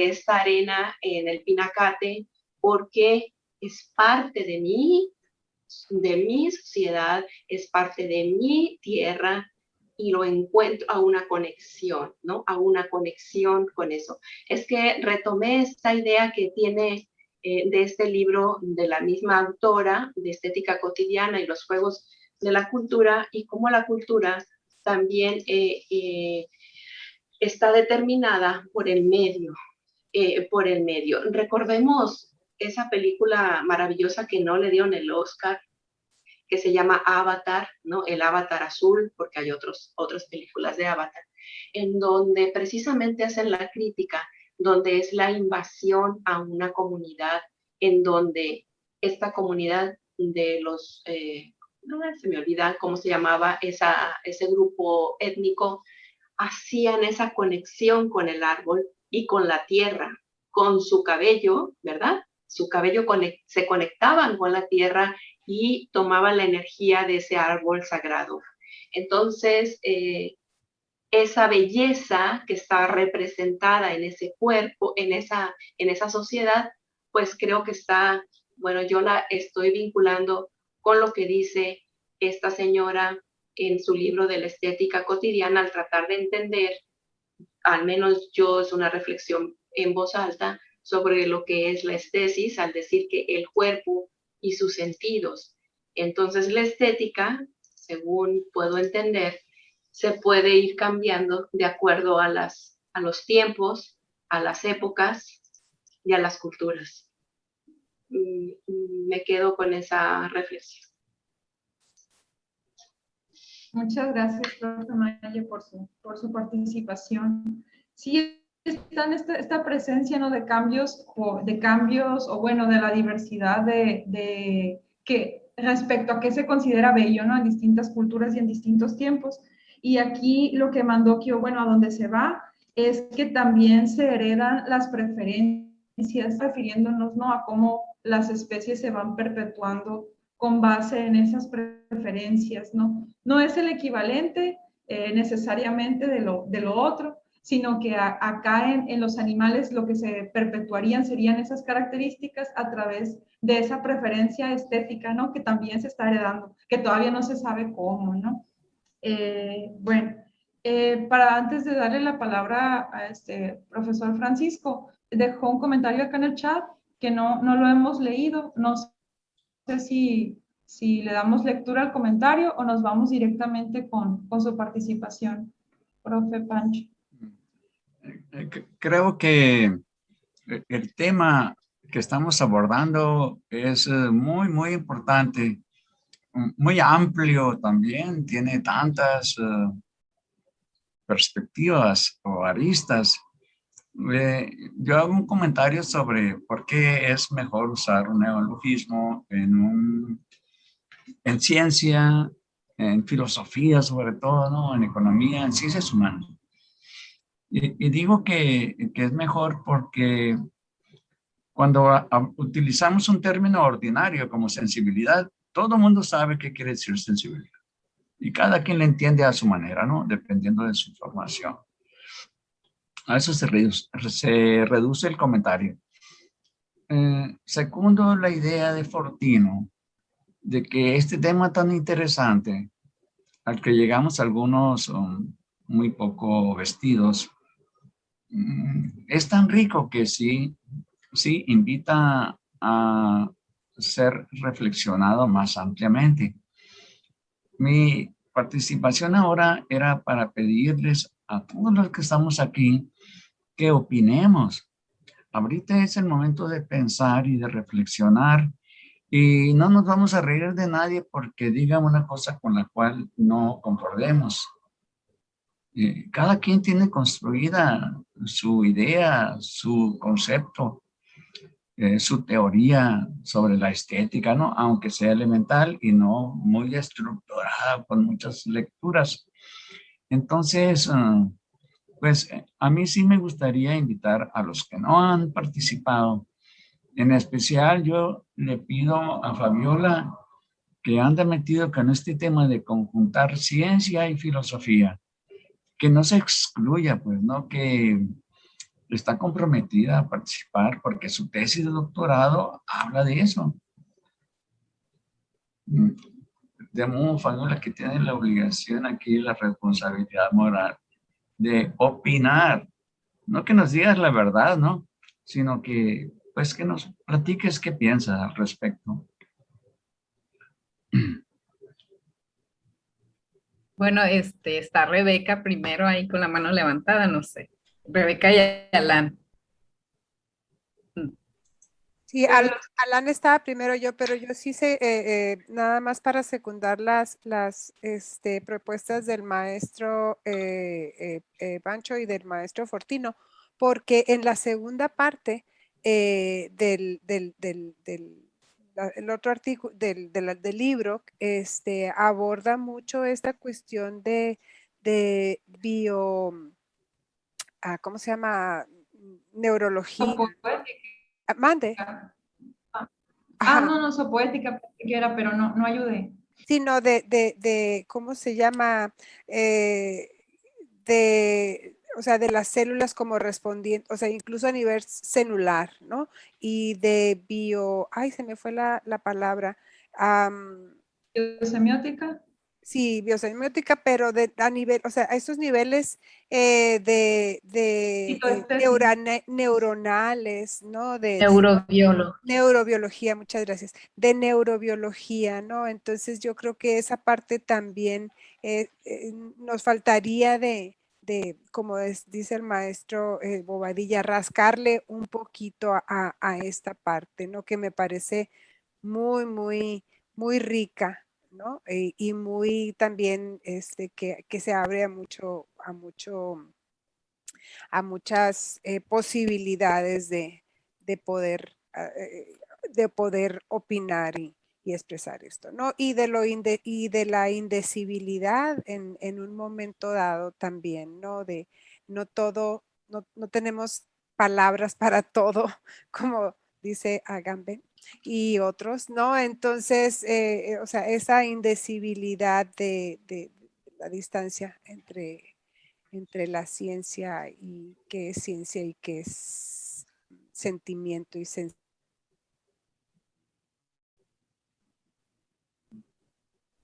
esta arena en el Pinacate, porque es parte de mi sociedad, es parte de mi tierra, y lo encuentro a una conexión, ¿no? A una conexión con eso. Es que retomé esta idea que tiene de este libro de la misma autora, de Estética Cotidiana y los Juegos de la Cultura, y cómo la cultura también está determinada por el medio. Recordemos esa película maravillosa que no le dieron el Oscar, que se llama Avatar, ¿no? El Avatar azul, porque hay otras películas de Avatar, en donde precisamente hacen la crítica, donde es la invasión a una comunidad, en donde esta comunidad de los, se me olvida cómo se llamaba ese grupo étnico, hacían esa conexión con el árbol y con la tierra, con su cabello, ¿verdad? Su cabello se conectaban con la tierra y tomaban la energía de ese árbol sagrado. Entonces, esa belleza que está representada en ese cuerpo, en esa sociedad, pues creo que está, bueno, yo la estoy vinculando con lo que dice esta señora en su libro de la estética cotidiana, al tratar de entender, al menos yo, es una reflexión en voz alta sobre lo que es la estesis, al decir que el cuerpo y sus sentidos. Entonces la estética, según puedo entender, se puede ir cambiando de acuerdo a los tiempos, a las épocas y a las culturas. Me quedo con esa reflexión. Muchas gracias, profe Maya, por su participación. Sí, está en esta presencia, ¿no? de cambios, o bueno, de la diversidad que respecto a qué se considera bello, ¿no? En distintas culturas y en distintos tiempos. Y aquí lo que mandó que, bueno, a donde se va es que también se heredan las preferencias, refiriéndonos, ¿no?, a cómo las especies se van perpetuando con base en esas preferencias, ¿no? No es el equivalente necesariamente de lo otro, sino que acá en los animales lo que se perpetuarían serían esas características a través de esa preferencia estética, ¿no?, que también se está heredando, que todavía no se sabe cómo, ¿no? Bueno, para antes de darle la palabra a este profesor Francisco, dejó un comentario acá en el chat que no lo hemos leído. No sé si le damos lectura al comentario o nos vamos directamente con su participación. Profe Pancho. Creo que el tema que estamos abordando es muy, muy importante, muy amplio también, tiene tantas perspectivas o aristas. Yo hago un comentario sobre por qué es mejor usar un neologismo en ciencia, en filosofía sobre todo, ¿no?, en economía, en ciencias humanas. Y digo que es mejor porque cuando utilizamos un término ordinario como sensibilidad, todo el mundo sabe qué quiere decir sensibilidad. Y cada quien le entiende a su manera, ¿no?, dependiendo de su formación. A eso se reduce el comentario. Segundo, la idea de Fortino de que este tema tan interesante, al que llegamos algunos muy poco vestidos, es tan rico que sí invita a ser reflexionado más ampliamente. Mi participación ahora era para pedirles a todos los que estamos aquí que opinemos. Ahorita es el momento de pensar y de reflexionar, y no nos vamos a reír de nadie porque diga una cosa con la cual no concordemos. Cada quien tiene construida su idea, su concepto, su teoría sobre la estética, ¿no?, aunque sea elemental y no muy estructurada con muchas lecturas. Entonces, pues a mí sí me gustaría invitar a los que no han participado. En especial yo le pido a Fabiola, que anda metido con este tema de conjuntar ciencia y filosofía, que no se excluya, pues, ¿no?, que está comprometida a participar porque su tesis de doctorado habla de eso. De modo, Fabiola, que tiene la obligación aquí, la responsabilidad moral de opinar, no que nos digas la verdad, ¿no?, sino que, pues, que nos platiques qué piensas al respecto. Bueno, está Rebeca primero ahí con la mano levantada, no sé. Rebeca y Alan. Sí, Alan estaba primero yo, pero yo sí sé, nada más para secundar las propuestas del maestro Pancho y del maestro Fortino, porque en la segunda parte el otro artículo del libro aborda mucho esta cuestión de ¿cómo se llama? Neurología. Mande. No, sopoética que era, pero no ayudé. Sino ¿cómo se llama? O sea, de las células como respondiendo, o sea, incluso a nivel celular, ¿no? Y de se me fue la palabra. ¿Biosemiótica? Sí, biosemiótica, pero a nivel, o sea, a esos niveles neuronales, ¿no? Neurobiología, muchas gracias. De neurobiología, ¿no? Entonces yo creo que esa parte también nos faltaría como dice el maestro Bobadilla, rascarle un poquito a esta parte, ¿no? Que me parece muy, muy, muy rica, ¿no? Y muy también que se abre a muchas posibilidades de poder opinar y expresar esto, ¿no? Y de la indecibilidad en un momento dado también, ¿no? De no todo, no tenemos palabras para todo, como dice Agamben y otros, ¿no? Entonces, o sea, esa indecibilidad de la distancia entre la ciencia y qué es ciencia y qué es sentimiento y sensación.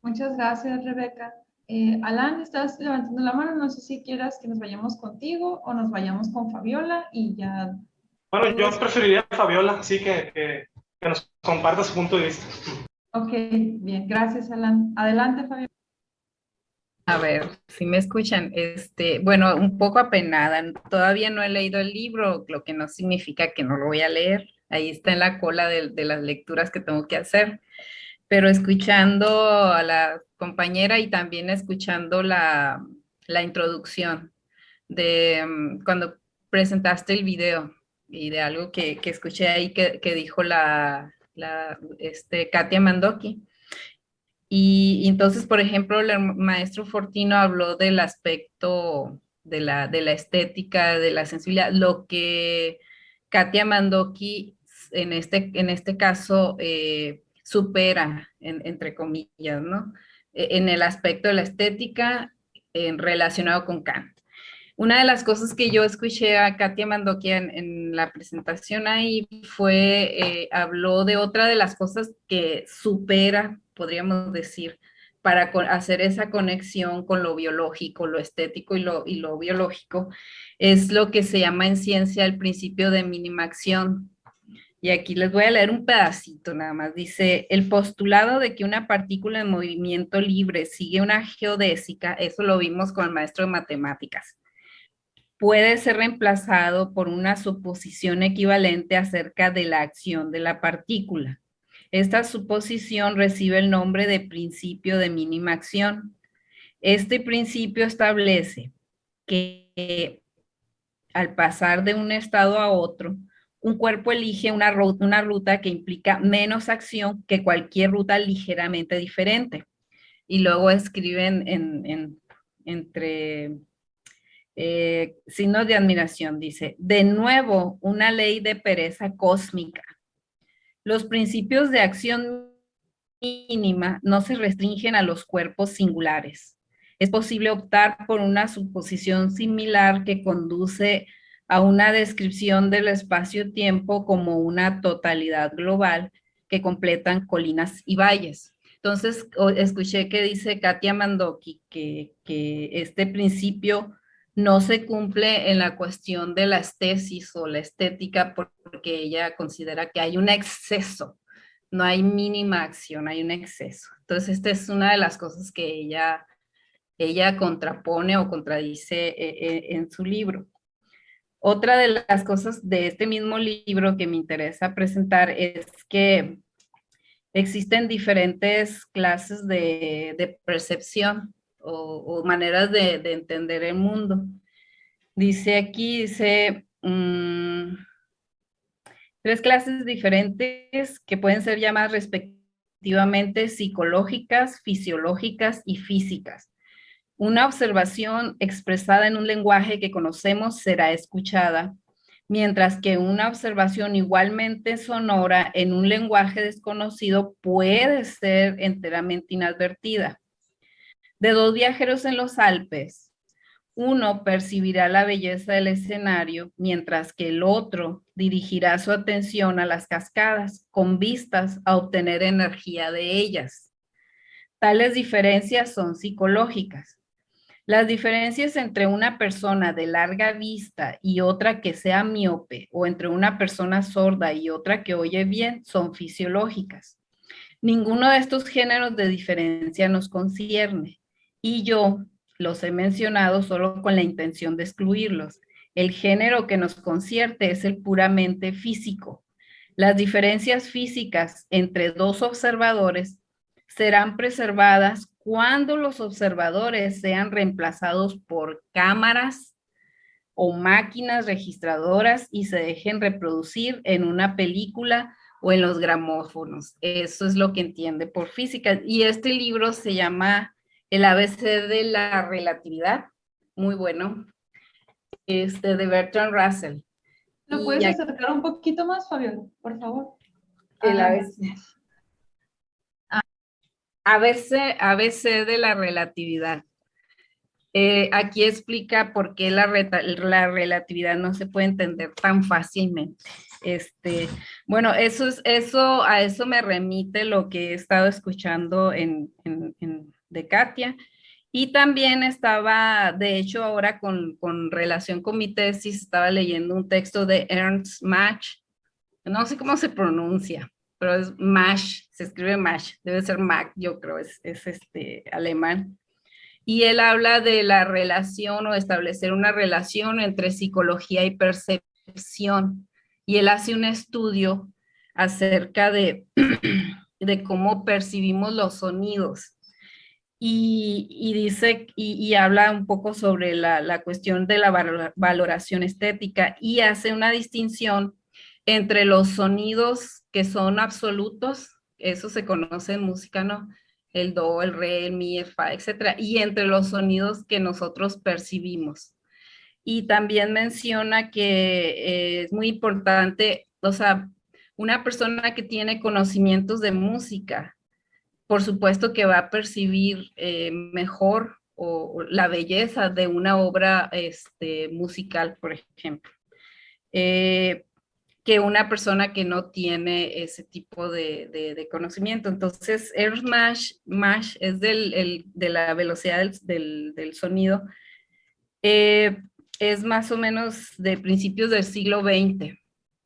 Muchas gracias, Rebeca. Alan, estás levantando la mano. No sé si quieras que nos vayamos contigo o nos vayamos con Fabiola y ya. Bueno, yo preferiría a Fabiola, así que nos comparta su punto de vista. Ok, bien. Gracias, Alan. Adelante, Fabiola. A ver, si me escuchan, bueno, un poco apenada. Todavía no he leído el libro, lo que no significa que no lo voy a leer. Ahí está en la cola de las lecturas que tengo que hacer. Pero escuchando a la compañera y también escuchando la introducción de cuando presentaste el video y de algo que escuché ahí que dijo Katia Mandoki. Y entonces, por ejemplo, el maestro Fortino habló del aspecto de la estética, de la sensibilidad, lo que Katia Mandoki en este caso supera, entre comillas, ¿no? En el aspecto de la estética relacionado con Kant. Una de las cosas que yo escuché a Katia Mandoki en la presentación ahí habló de otra de las cosas que supera, podríamos decir, para hacer esa conexión con lo biológico, lo estético y lo biológico, es lo que se llama en ciencia el principio de mínima acción. Y aquí les voy a leer un pedacito nada más. Dice, el postulado de que una partícula en movimiento libre sigue una geodésica, eso lo vimos con el maestro de matemáticas, puede ser reemplazado por una suposición equivalente acerca de la acción de la partícula. Esta suposición recibe el nombre de principio de mínima acción. Este principio establece que al pasar de un estado a otro, un cuerpo elige una ruta que implica menos acción que cualquier ruta ligeramente diferente. Y luego escriben entre signos de admiración, dice, de nuevo, una ley de pereza cósmica. Los principios de acción mínima no se restringen a los cuerpos singulares. Es posible optar por una suposición similar que conduce a una descripción del espacio-tiempo como una totalidad global que completan colinas y valles. Entonces, escuché que dice Katia Mandoki que este principio no se cumple en la cuestión de la estesis o la estética porque ella considera que hay un exceso, no hay mínima acción, hay un exceso. Entonces, esta es una de las cosas que ella contrapone o contradice en su libro. Otra de las cosas de este mismo libro que me interesa presentar es que existen diferentes clases de percepción o maneras de entender el mundo. Dice 3 clases diferentes que pueden ser llamadas respectivamente psicológicas, fisiológicas y físicas. Una observación expresada en un lenguaje que conocemos será escuchada, mientras que una observación igualmente sonora en un lenguaje desconocido puede ser enteramente inadvertida. De 2 viajeros en los Alpes, uno percibirá la belleza del escenario, mientras que el otro dirigirá su atención a las cascadas con vistas a obtener energía de ellas. Tales diferencias son psicológicas. Las diferencias entre una persona de larga vista y otra que sea miope, o entre una persona sorda y otra que oye bien, son fisiológicas. Ninguno de estos géneros de diferencia nos concierne, y yo los he mencionado solo con la intención de excluirlos. El género que nos concierne es el puramente físico. Las diferencias físicas entre 2 observadores serán preservadas cuando los observadores sean reemplazados por cámaras o máquinas registradoras y se dejen reproducir en una película o en los gramófonos. Eso es lo que entiende por física. Y este libro se llama El ABC de la relatividad, muy bueno, de Bertrand Russell. ¿Lo puedes acercar un poquito más, Fabiola, por favor? El ABC. ABC de la relatividad. Aquí explica por qué la relatividad no se puede entender tan fácilmente. Bueno, a eso me remite lo que he estado escuchando de Katia. Y también estaba, de hecho, ahora con relación con mi tesis, estaba leyendo un texto de Ernst Mach. No sé cómo se pronuncia, pero es Mach, se escribe Mach, debe ser Mach, yo creo, es alemán. Y él habla de la relación o establecer una relación entre psicología y percepción. Y él hace un estudio acerca de cómo percibimos los sonidos. Y dice, y habla un poco sobre la cuestión de la valoración estética y hace una distinción entre los sonidos que son absolutos, eso se conoce en música, ¿no? El do, el re, el mi, el fa, etcétera, y entre los sonidos que nosotros percibimos. Y también menciona que es muy importante, o sea, una persona que tiene conocimientos de música, por supuesto que va a percibir mejor o la belleza de una obra musical, por ejemplo, que una persona que no tiene ese tipo de conocimiento. Entonces, Ernst Mach es de la velocidad del sonido, es más o menos de principios del siglo XX.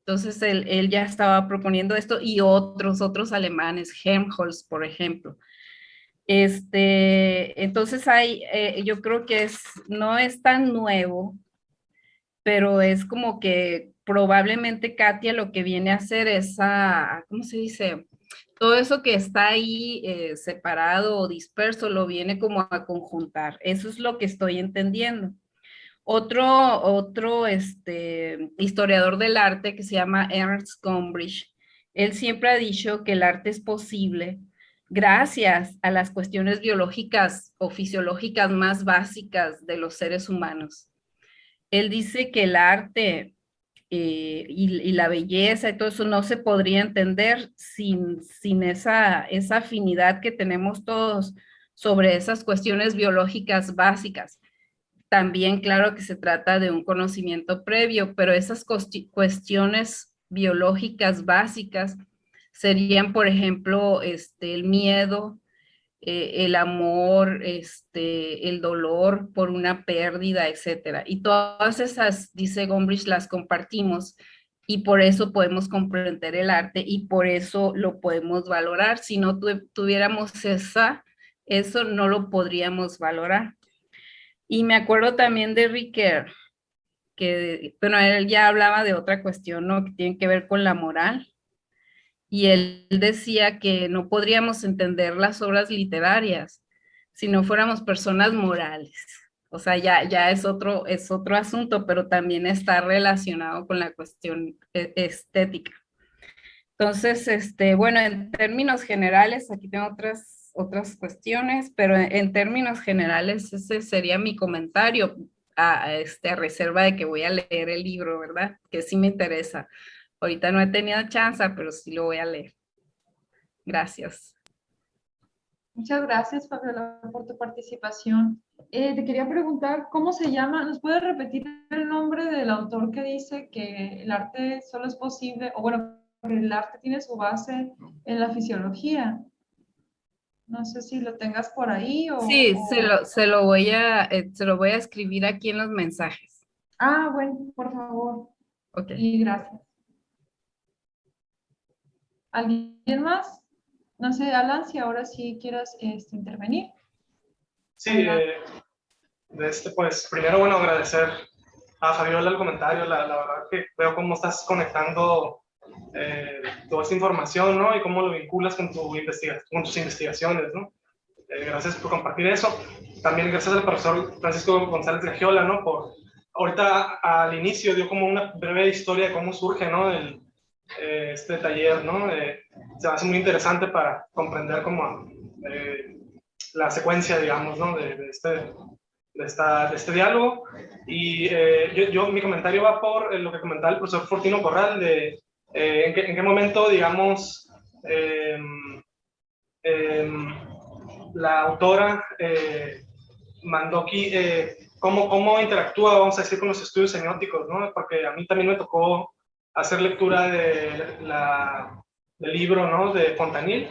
Entonces, él ya estaba proponiendo esto y otros alemanes, Helmholtz, por ejemplo. Entonces, yo creo que no es tan nuevo, pero es como que probablemente Katia lo que viene a hacer es ¿cómo se dice? Todo eso que está ahí separado o disperso lo viene como a conjuntar. Eso es lo que estoy entendiendo. Otro historiador del arte que se llama Ernst Gombrich, él siempre ha dicho que el arte es posible gracias a las cuestiones biológicas o fisiológicas más básicas de los seres humanos. Él dice que el arte y la belleza y todo eso no se podría entender sin esa afinidad que tenemos todos sobre esas cuestiones biológicas básicas. También, claro que se trata de un conocimiento previo, pero esas cuestiones biológicas básicas serían, por ejemplo, el miedo, el amor, el dolor por una pérdida, etcétera. Y todas esas, dice Gombrich, las compartimos y por eso podemos comprender el arte y por eso lo podemos valorar. Si no tuviéramos eso no lo podríamos valorar. Y me acuerdo también de Ricoeur, que, bueno, él ya hablaba de otra cuestión, ¿no? Que tiene que ver con la moral. Y él decía que no podríamos entender las obras literarias si no fuéramos personas morales. O sea, ya es otro asunto, pero también está relacionado con la cuestión estética. Entonces, bueno, en términos generales, aquí tengo otras cuestiones, pero en términos generales ese sería mi comentario a reserva de que voy a leer el libro, ¿verdad? Que sí me interesa. Ahorita no he tenido chance, pero sí lo voy a leer. Gracias. Muchas gracias, Fabiola, por tu participación. Te quería preguntar, ¿cómo se llama? ¿Nos puedes repetir el nombre del autor que dice que el arte solo es posible, o bueno, que el arte tiene su base en la fisiología? No sé si lo tengas por ahí o... Sí, se lo voy a escribir aquí en los mensajes. Ah, bueno, por favor. Ok. Y gracias. ¿Alguien más? No sé, Alan, si ahora sí quieras intervenir. Sí, pues primero, bueno, agradecer a Fabiola el comentario. La verdad que veo cómo estás conectando toda esta información, ¿no? Y cómo lo vinculas con tus investigaciones, ¿no? Gracias por compartir eso. También gracias al profesor Francisco González Gagiola, ¿no? Ahorita al inicio dio como una breve historia de cómo surge, ¿no? este taller, ¿no? Se me hace muy interesante para comprender como la secuencia, digamos, ¿no? de este diálogo. Y mi comentario va por lo que comentaba el profesor Fortino Corral, de en qué momento, digamos, la autora Mandoki, cómo interactúa, vamos a decir, con los estudios semióticos, ¿no? Porque a mí también me tocó hacer lectura del libro, ¿no? De Fontanil,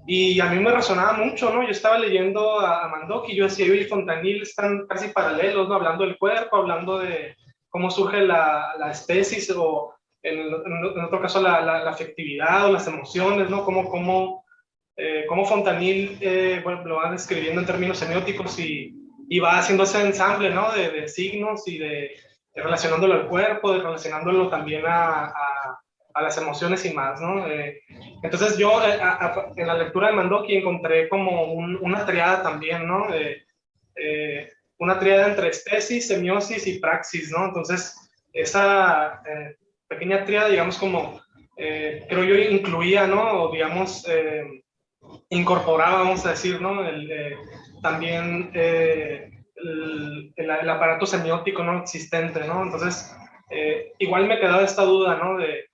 y a mí me resonaba mucho, ¿no? Yo estaba leyendo a Mandoki y yo decía, oye, Fontanil están casi paralelos, ¿no? Hablando del cuerpo, hablando de cómo surge la especies, o en otro caso la afectividad o las emociones, ¿no? Cómo Fontanil bueno, lo va describiendo en términos semióticos y va haciendo ese ensamble, ¿no? de signos y relacionándolo al cuerpo, relacionándolo también a las emociones y más, ¿no? Entonces yo en la lectura de Mandoki encontré como una triada también, ¿no? Una triada entre estesis, semiosis y praxis, ¿no? Entonces esa pequeña triada, digamos, como creo yo incluía, ¿no? O digamos, incorporaba, vamos a decir, ¿no? También el aparato semiótico no existente, ¿no? Entonces, igual me quedaba esta duda, ¿no? De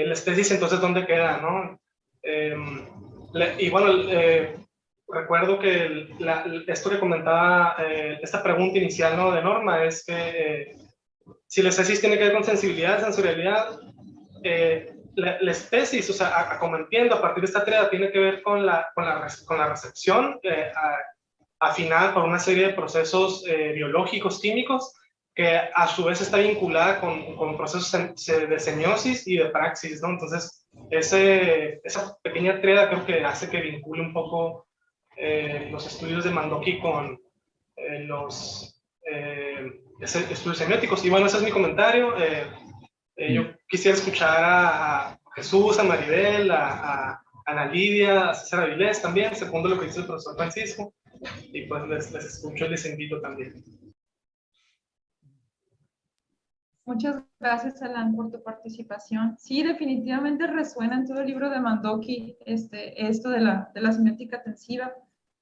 la especies, entonces, ¿dónde queda, no? Y bueno, recuerdo que esto que comentaba, esta pregunta inicial, ¿no? De Norma, es que si la especies tiene que ver con sensibilidad, sensorialidad, la especies, o sea, como entiendo, a partir de esta triada, tiene que ver con la recepción afinada por una serie de procesos biológicos, químicos, que a su vez está vinculada con procesos de semiosis y de praxis, ¿no? Entonces, esa pequeña triada creo que hace que vincule un poco los estudios de Mandoki con los estudios semióticos. Y bueno, ese es mi comentario. Yo quisiera escuchar a Jesús, a Maribel, a Ana Lidia, a César Avilés también, segundo lo que dice el profesor Francisco, y pues les escucho y les invito también. Muchas gracias, Alan, por tu participación. Sí, definitivamente resuena en todo el libro de Mandoki esto de la semiótica tensiva,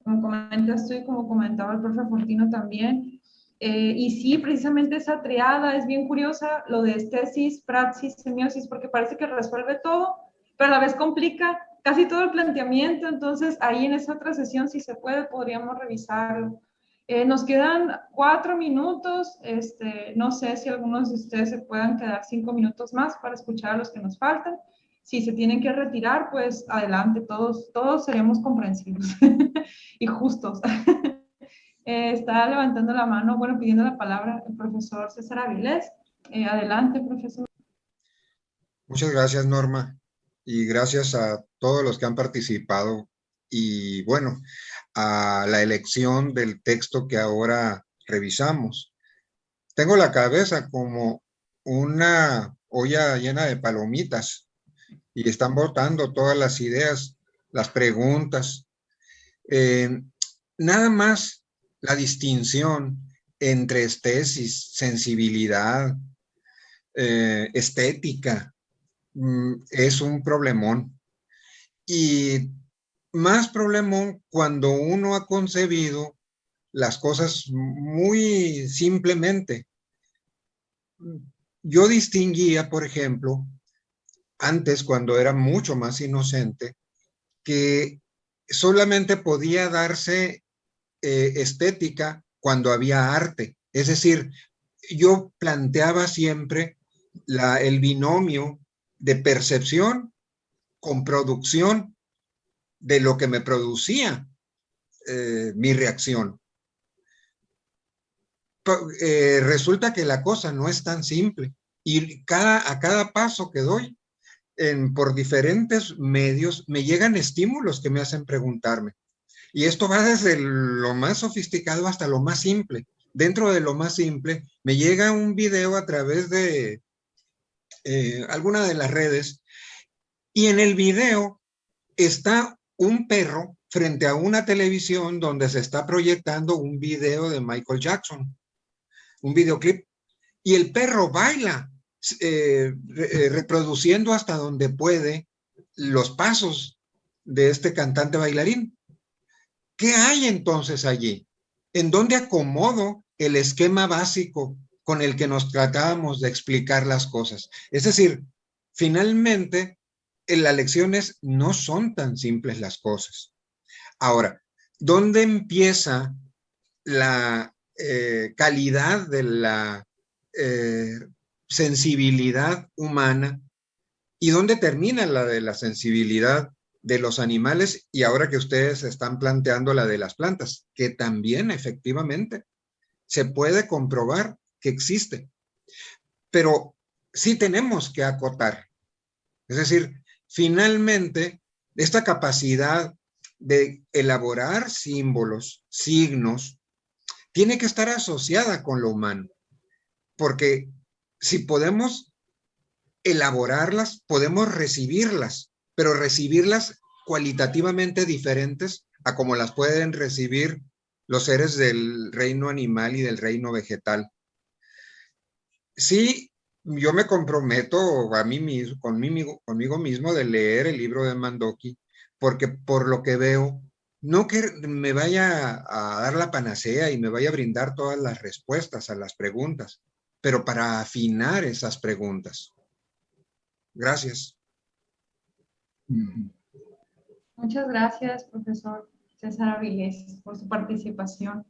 como comentas tú y como comentaba el profesor Fortino también. Y sí, precisamente esa triada es bien curiosa, lo de estesis, praxis, semiosis, porque parece que resuelve todo, pero a la vez complica casi todo el planteamiento. Entonces, ahí en esa otra sesión, si se puede, podríamos revisarlo. Nos quedan 4 minutos, no sé si algunos de ustedes se puedan quedar 5 minutos más para escuchar a los que nos faltan. Si se tienen que retirar, pues adelante, todos seremos comprensivos y justos. Está levantando la mano, bueno, pidiendo la palabra el profesor César Avilés. Adelante, profesor. Muchas gracias, Norma, y gracias a todos los que han participado y, bueno, a la elección del texto que ahora revisamos. Tengo la cabeza como una olla llena de palomitas y están botando todas las ideas, las preguntas. Nada más la distinción entre estesis, sensibilidad, estética, es un problemón. Y más problemón cuando uno ha concebido las cosas muy simplemente. Yo distinguía, por ejemplo, antes, cuando era mucho más inocente, que solamente podía darse estética cuando había arte. Es decir, yo planteaba siempre el binomio de percepción con producción de lo que me producía mi reacción. Resulta que la cosa no es tan simple y a cada paso que doy por diferentes medios me llegan estímulos que me hacen preguntarme. Y esto va desde lo más sofisticado hasta lo más simple. Dentro de lo más simple me llega un video a través de alguna de las redes y en el video está un perro frente a una televisión donde se está proyectando un video de Michael Jackson, un videoclip, y el perro baila reproduciendo hasta donde puede los pasos de este cantante bailarín. ¿Qué hay entonces allí? ¿En dónde acomodo el esquema básico con el que nos tratábamos de explicar las cosas? Es decir, finalmente, en las lecciones no son tan simples las cosas. Ahora, ¿dónde empieza la calidad de la sensibilidad humana y dónde termina la de la sensibilidad de los animales? Y ahora que ustedes están planteando la de las plantas, que también efectivamente se puede comprobar que existe, pero sí tenemos que acotar. Es decir, finalmente, esta capacidad de elaborar símbolos, signos, tiene que estar asociada con lo humano, porque si podemos elaborarlas, podemos recibirlas, pero recibirlas cualitativamente diferentes a como las pueden recibir los seres del reino animal y del reino vegetal. Sí, yo me comprometo a mí mismo, conmigo mismo de leer el libro de Mandoki, porque por lo que veo, no que me vaya a dar la panacea y me vaya a brindar todas las respuestas a las preguntas, pero para afinar esas preguntas. Gracias. Muchas gracias, profesor César Avilés, por su participación.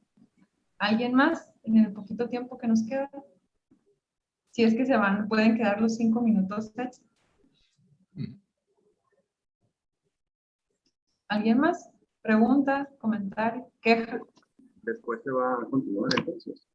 ¿Alguien más en el poquito tiempo que nos queda? Si es que se van, pueden quedar los 5 minutos. ¿Alguien más? ¿Pregunta, comentario, queja? Después se va a continuar entonces.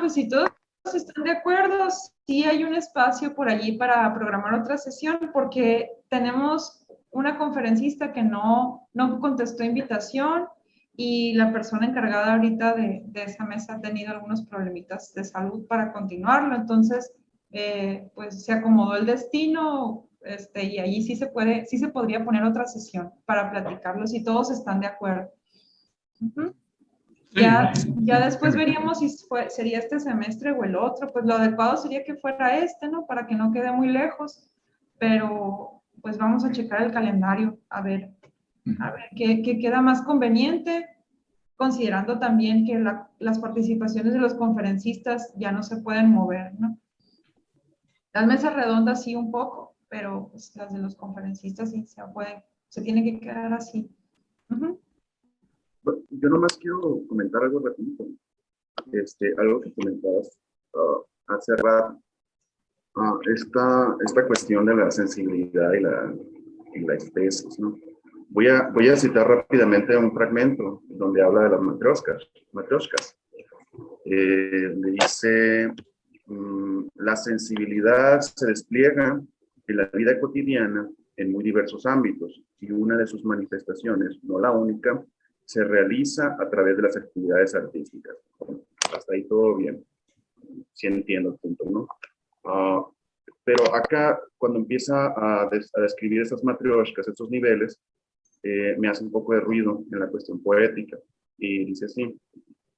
Pues si todos están de acuerdo, sí hay un espacio por allí para programar otra sesión, porque tenemos una conferencista que no contestó invitación y la persona encargada ahorita de esa mesa ha tenido algunos problemitas de salud para continuarlo. Entonces, pues se acomodó el destino, y allí sí se podría poner otra sesión para platicarlo si todos están de acuerdo. Ya después veríamos si sería este semestre o el otro. Pues lo adecuado sería que fuera ¿no? Para que no quede muy lejos, pero pues vamos a checar el calendario a ver qué queda más conveniente, considerando también que las participaciones de los conferencistas ya no se pueden mover, ¿no? Las mesas redondas sí un poco, pero pues las de los conferencistas sí se tienen que quedar así. Yo nomás quiero comentar algo rapidito. Algo que comentabas hace rato. Esta cuestión de la sensibilidad y la especies, ¿no? Voy a citar rápidamente un fragmento donde habla de las matrioshkas. Le dice, la sensibilidad se despliega en la vida cotidiana en muy diversos ámbitos y una de sus manifestaciones, no la única, se realiza a través de las actividades artísticas. Hasta ahí todo bien. Sí entiendo el punto, ¿no? Pero acá, cuando empieza a describir esas matrioshkas, esos niveles, me hace un poco de ruido en la cuestión poética. Y dice así,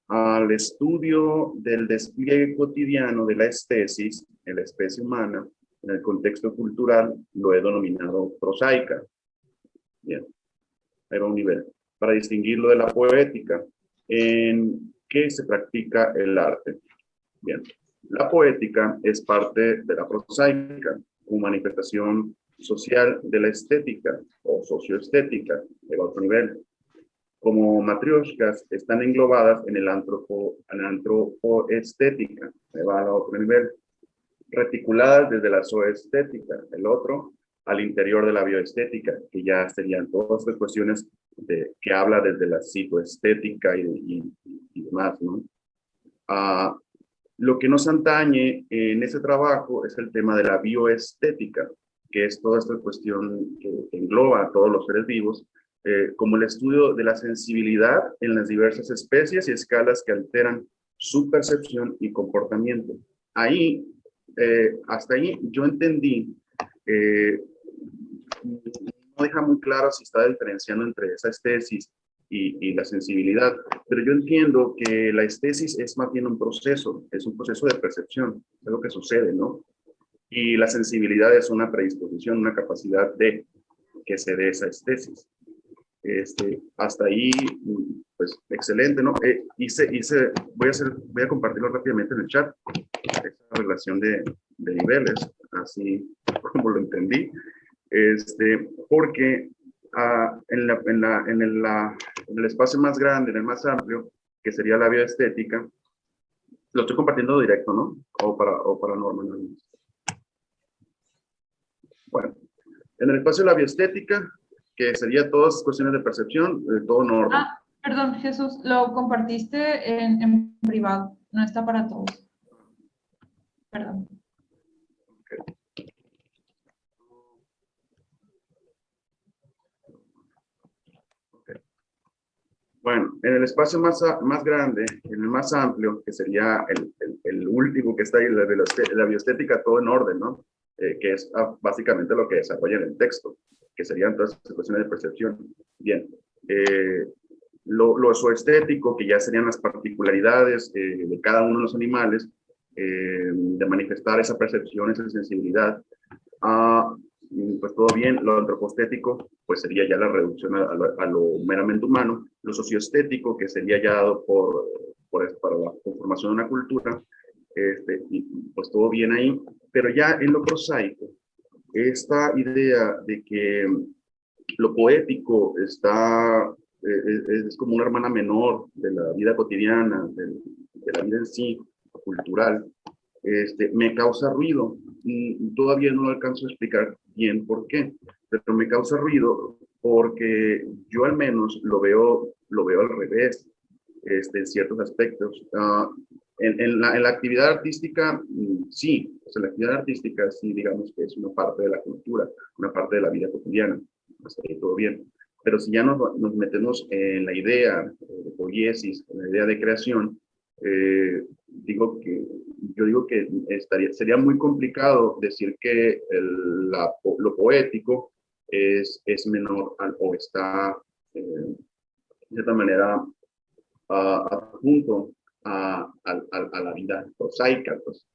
al estudio del despliegue cotidiano de la especies, en la especie humana, en el contexto cultural, lo he denominado prosaica. Bien, era un nivel. Para distinguirlo de la poética, en qué se practica el arte. Bien, la poética es parte de la prosaica, una manifestación social de la estética o socioestética, de otro nivel. Como matrioshkas están englobadas en el antropoestética, va a otro nivel. Reticuladas desde la zoestética, el otro, al interior de la bioestética, que ya serían todas estas cuestiones que habla desde la citoestética y demás, ¿no? Lo que nos atañe en ese trabajo es el tema de la bioestética, que es toda esta cuestión que engloba a todos los seres vivos, como el estudio de la sensibilidad en las diversas especies y escalas que alteran su percepción y comportamiento. Ahí, hasta ahí yo entendí, no deja muy claro si está diferenciando entre esa especies y la sensibilidad. Pero yo entiendo que la estesis es más bien un proceso, es un proceso de percepción, es lo que sucede, ¿no? Y la sensibilidad es una predisposición, una capacidad de que se dé esa estesis. Hasta ahí, pues, excelente, ¿no? Voy a compartirlo rápidamente en el chat, esa relación de niveles, así como lo entendí, porque en el espacio más grande, en el más amplio, que sería la bioestética, lo estoy compartiendo directo, ¿no? O para Norma, ¿no? Bueno, en el espacio de la bioestética, que sería todas cuestiones de percepción, todo Norma. Ah, perdón, Jesús, lo compartiste en privado, no está para todos. Perdón. Bueno, en el espacio más grande, en el más amplio, que sería el último que está ahí, la bioestética, todo en orden, ¿no? Que es básicamente lo que desarrolla en el texto, que serían todas las cuestiones de percepción. Bien, lo zooestético, que ya serían las particularidades de cada uno de los animales, de manifestar esa percepción, esa sensibilidad. Pues todo bien. Lo antropostético, pues sería ya la reducción a lo meramente humano. Lo socioestético, que sería ya dado para la conformación de una cultura, y pues todo bien ahí. Pero ya en lo prosaico, esta idea de que lo poético es como una hermana menor de la vida cotidiana, de la vida en sí, cultural, me causa ruido. Todavía no lo alcanzo a explicar bien por qué, pero me causa ruido porque yo al menos lo veo al revés, en ciertos aspectos. En la actividad artística, sí, o sea, la actividad artística sí, digamos que es una parte de la cultura, una parte de la vida cotidiana, hasta ahí todo bien. Pero si ya nos metemos en la idea de poiesis, en la idea de creación, yo digo que sería muy complicado decir que lo poético es menor o está, de cierta manera, adjunto a la vida prosaica. Pues.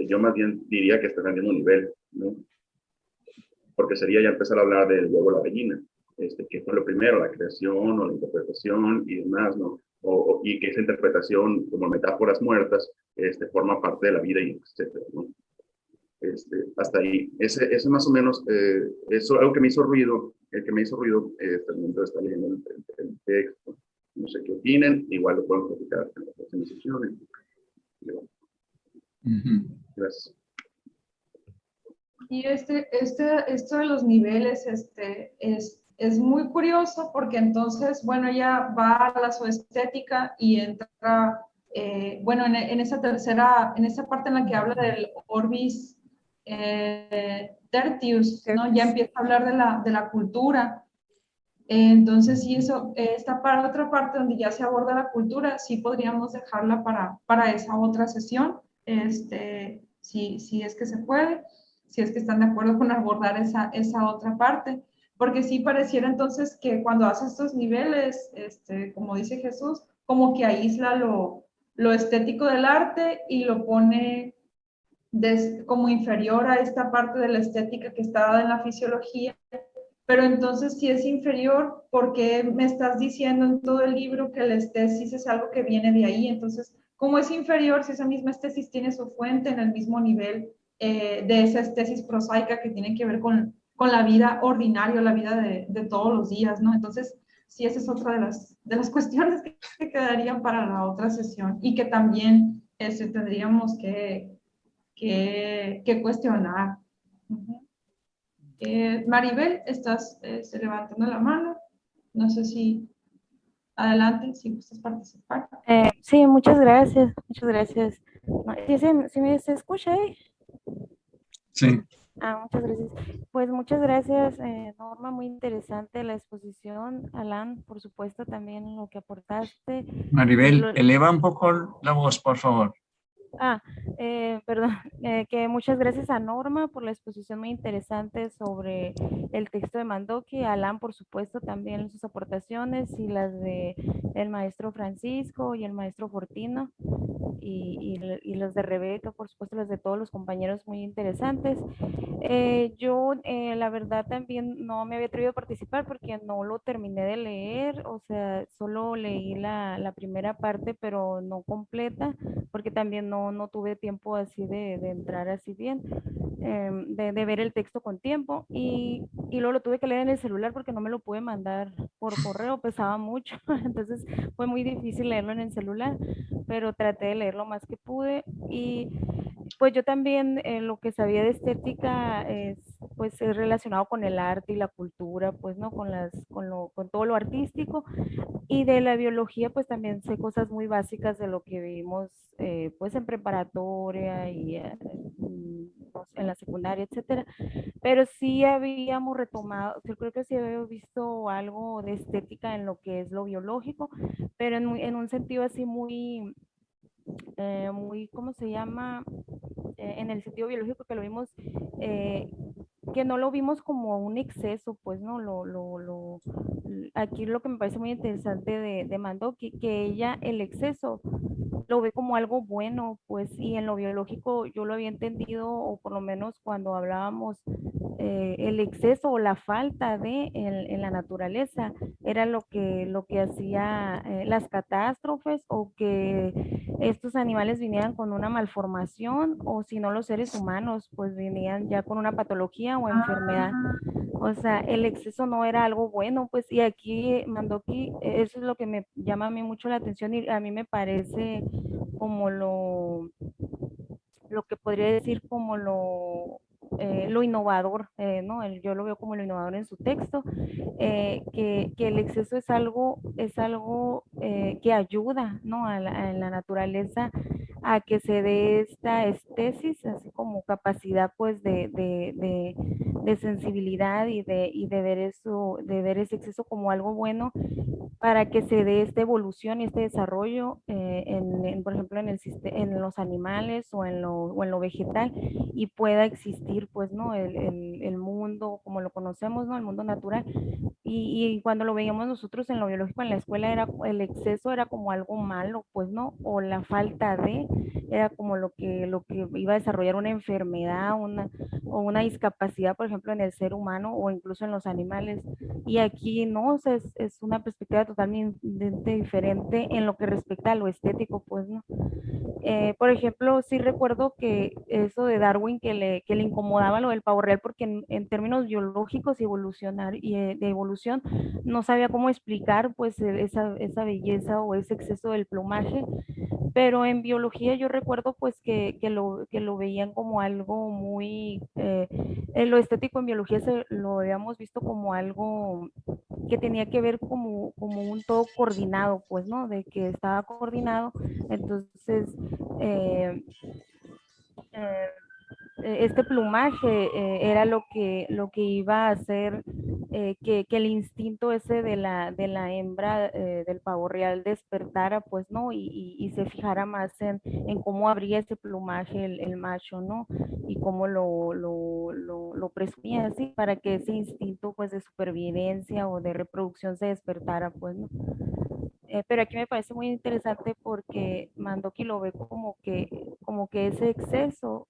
Yo más bien diría que está en el mismo nivel, ¿no? Porque sería ya empezar a hablar del huevo o la gallina, que fue lo primero, la creación o la interpretación y demás, ¿no? Y que esa interpretación, como metáforas muertas, forma parte de la vida, y etcétera, ¿no? Hasta ahí. Ese más o menos, eso algo que me hizo ruido, al momento de estar leyendo el texto. No sé qué opinen, igual lo pueden platicar en las próximas sesiones. Gracias. Y esto de los niveles es muy curioso porque entonces, bueno, ya va a la zooestética y entra, bueno, en esa parte en la que habla del orbis tertius, ¿no? Ya empieza a hablar de la cultura. Entonces, sí, eso está para otra parte donde ya se aborda la cultura, sí podríamos dejarla para esa otra sesión, si es que se puede, si es que están de acuerdo con abordar esa otra parte, porque sí pareciera entonces que cuando hace estos niveles, como dice Jesús, como que aísla lo estético del arte y lo pone como inferior a esta parte de la estética que está dada en la fisiología. Pero entonces, si es inferior, ¿por qué me estás diciendo en todo el libro que la estesis es algo que viene de ahí? Entonces, ¿cómo es inferior si esa misma estesis tiene su fuente en el mismo nivel de esa estesis prosaica que tiene que ver con la vida ordinaria, la vida de todos los días, ¿no? Entonces, sí, esa es otra de las cuestiones que quedarían para la otra sesión y que también tendríamos que cuestionar. Maribel, estás levantando la mano. No sé si adelante, si gustas participar. Sí, muchas gracias, muchas gracias. ¿Sí me se escucha ahí? Sí. Muchas gracias. Pues muchas gracias, Norma, muy interesante la exposición. Alan, por supuesto, también lo que aportaste. Maribel, eleva un poco la voz, por favor. Perdón, que muchas gracias a Norma por la exposición muy interesante sobre el texto de Mandoki, a Alan por supuesto también sus aportaciones y las de el maestro Francisco y el maestro Fortino y los de Rebeca, por supuesto las de todos los compañeros muy interesantes. Yo la verdad también no me había atrevido a participar porque no lo terminé de leer, o sea, solo leí la primera parte pero no completa porque también no tuve tiempo así de entrar así bien, de ver el texto con tiempo y luego lo tuve que leer en el celular porque no me lo pude mandar por correo, pesaba mucho, entonces fue muy difícil leerlo en el celular, pero traté de leer lo más que pude y pues yo también lo que sabía de estética es pues es relacionado con el arte y la cultura, pues no con todo lo artístico y de la biología, pues también sé cosas muy básicas de lo que vimos pues en preparatoria y en la secundaria, etcétera. Pero sí habíamos retomado, yo creo que sí había visto algo de estética en lo que es lo biológico, pero en un sentido así muy, ¿cómo se llama? En el sentido biológico que lo vimos, que no lo vimos como un exceso, pues, ¿no? Aquí lo que me parece muy interesante de Mandoki, que ella el exceso lo ve como algo bueno, pues, y en lo biológico yo lo había entendido, o por lo menos cuando hablábamos el exceso o la falta de en la naturaleza era lo que hacía las catástrofes o que estos animales vinieran con una malformación o si no los seres humanos pues venían ya con una patología o enfermedad. O sea, el exceso no era algo bueno, pues, y aquí Mandoki, eso es lo que me llama a mí mucho la atención y a mí me parece como lo que podría decir como lo innovador, ¿no? Yo lo veo como lo innovador en su texto, que el exceso es algo que ayuda, ¿no? En la naturaleza a que se dé esta estesis, así como capacidad pues de sensibilidad y de ver eso, de ver ese exceso como algo bueno para que se dé esta evolución y este desarrollo, por ejemplo, en los animales o en lo vegetal y pueda existir, pues, ¿no? El mundo como lo conocemos, ¿no? El mundo natural. Y cuando lo veíamos nosotros en lo biológico en la escuela, el exceso era como algo malo, pues, ¿no? O la falta de, era como lo que iba a desarrollar una enfermedad, o una discapacidad, por ejemplo, en el ser humano o incluso en los animales. Y aquí no, o sea, es una perspectiva totalmente diferente en lo que respecta a lo estético, pues, ¿no? Por ejemplo, sí recuerdo que eso de Darwin que le incomodaba lo del pavo real porque en términos biológicos y de evolución no sabía cómo explicar pues esa belleza o ese exceso del plumaje, pero en biología yo recuerdo pues que lo veían como algo muy, en lo estético en biología lo habíamos visto como algo que tenía que ver como un todo coordinado, pues, ¿no? De que estaba coordinado, entonces eh, eh, este plumaje era lo que iba a hacer que el instinto ese de la hembra del pavo real despertara, pues, ¿no? Y se fijara más en cómo abría ese plumaje el macho, ¿no? Y cómo lo presumía así para que ese instinto, pues, de supervivencia o de reproducción se despertara, pues, ¿no? Pero aquí me parece muy interesante porque Mandoki lo ve como que ese exceso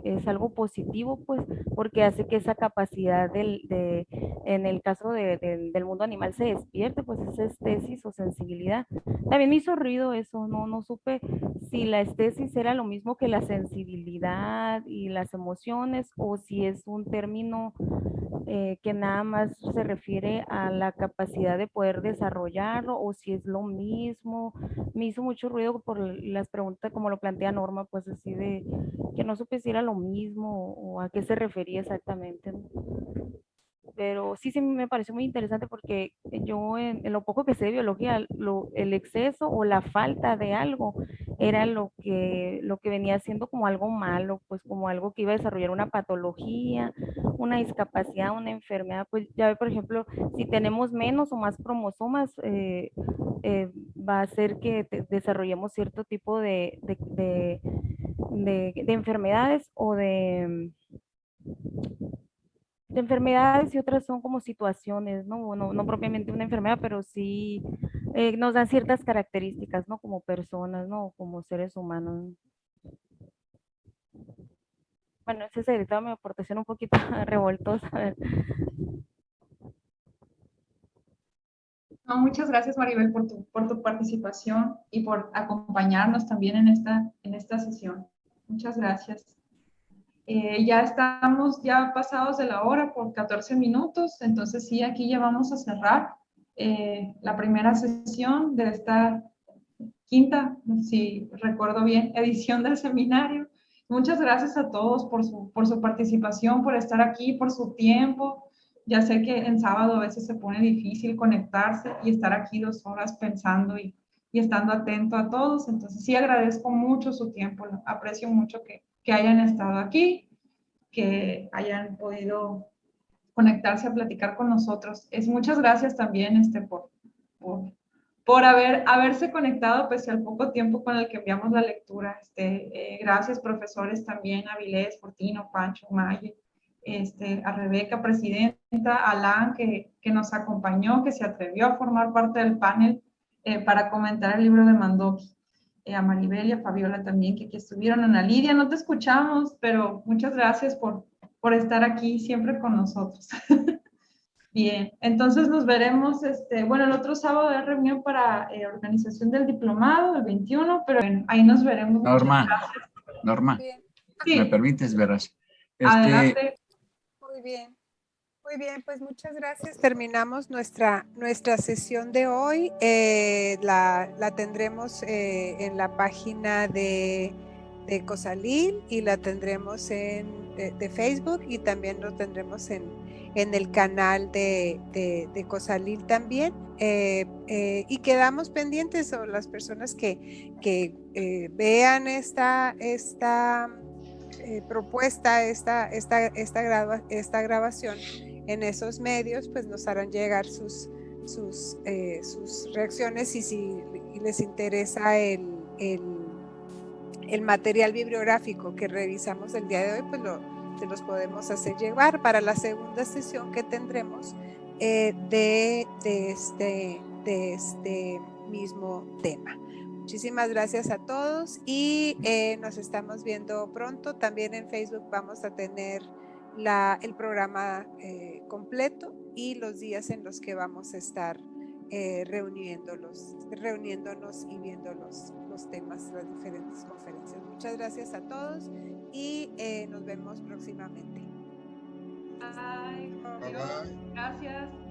es algo positivo, pues, porque hace que esa capacidad en el caso del mundo animal se despierte, pues, esa estesis o sensibilidad. También me hizo ruido eso, no supe si la estesis era lo mismo que la sensibilidad y las emociones o si es un término que nada más se refiere a la capacidad de poder desarrollarlo o si es lo mismo. Me hizo mucho ruido por las preguntas como lo plantea Norma, pues así de que no supe si era lo mismo o a qué se refería exactamente, ¿no? Pero sí me pareció muy interesante porque yo en lo poco que sé de biología, el exceso o la falta de algo era lo que venía siendo como algo malo, pues como algo que iba a desarrollar una patología, una discapacidad, una enfermedad. Pues ya ve, por ejemplo, si tenemos menos o más cromosomas, va a hacer que desarrollemos cierto tipo de enfermedades o de enfermedades, y otras son como situaciones, ¿no? No propiamente una enfermedad, pero sí nos dan ciertas características, ¿no? Como personas, ¿no? Como seres humanos. Bueno, esa sería mi aportación un poquito revoltosa. No, muchas gracias, Maribel, por tu participación y por acompañarnos también en esta sesión. Muchas gracias. Ya estamos ya pasados de la hora por 14 minutos, entonces sí, aquí ya vamos a cerrar la primera sesión de esta quinta, si recuerdo bien, edición del seminario. Muchas gracias a todos por su participación, por estar aquí, por su tiempo. Ya sé que en sábado a veces se pone difícil conectarse y estar aquí 2 horas pensando y estando atento a todos. Entonces sí agradezco mucho su tiempo, aprecio mucho que hayan estado aquí, que hayan podido conectarse a platicar con nosotros. Muchas gracias también por haberse conectado pese al poco tiempo con el que enviamos la lectura. Gracias, profesores, también a Avilés, Fortino, Pancho, Maye, a Rebeca, presidenta, a Alan, que nos acompañó, que se atrevió a formar parte del panel para comentar el libro de Mandoki. A Maribel y a Fabiola también, que aquí estuvieron. Ana Lidia, no te escuchamos, pero muchas gracias por estar aquí siempre con nosotros. Bien, entonces nos veremos, bueno, el otro sábado hay reunión para organización del diplomado, el 21, pero bueno, ahí nos veremos. Norma, sí. ¿me permites, verás? Adelante. Muy bien, pues muchas gracias. Terminamos nuestra sesión de hoy. La tendremos en la página de COSALIL y la tendremos de Facebook, y también lo tendremos en el canal de COSALIL también. Y quedamos pendientes, o las personas que vean esta propuesta, esta grabación en esos medios, pues nos harán llegar sus reacciones, y si les interesa el material bibliográfico que revisamos el día de hoy, pues se los podemos hacer llegar para la segunda sesión que tendremos de este mismo tema. Muchísimas gracias a todos, y nos estamos viendo pronto. También en Facebook vamos a tener el programa completo y los días en los que vamos a estar reuniéndonos y viendo los temas, las diferentes conferencias. Muchas gracias a todos, y nos vemos próximamente. Bye. Gracias.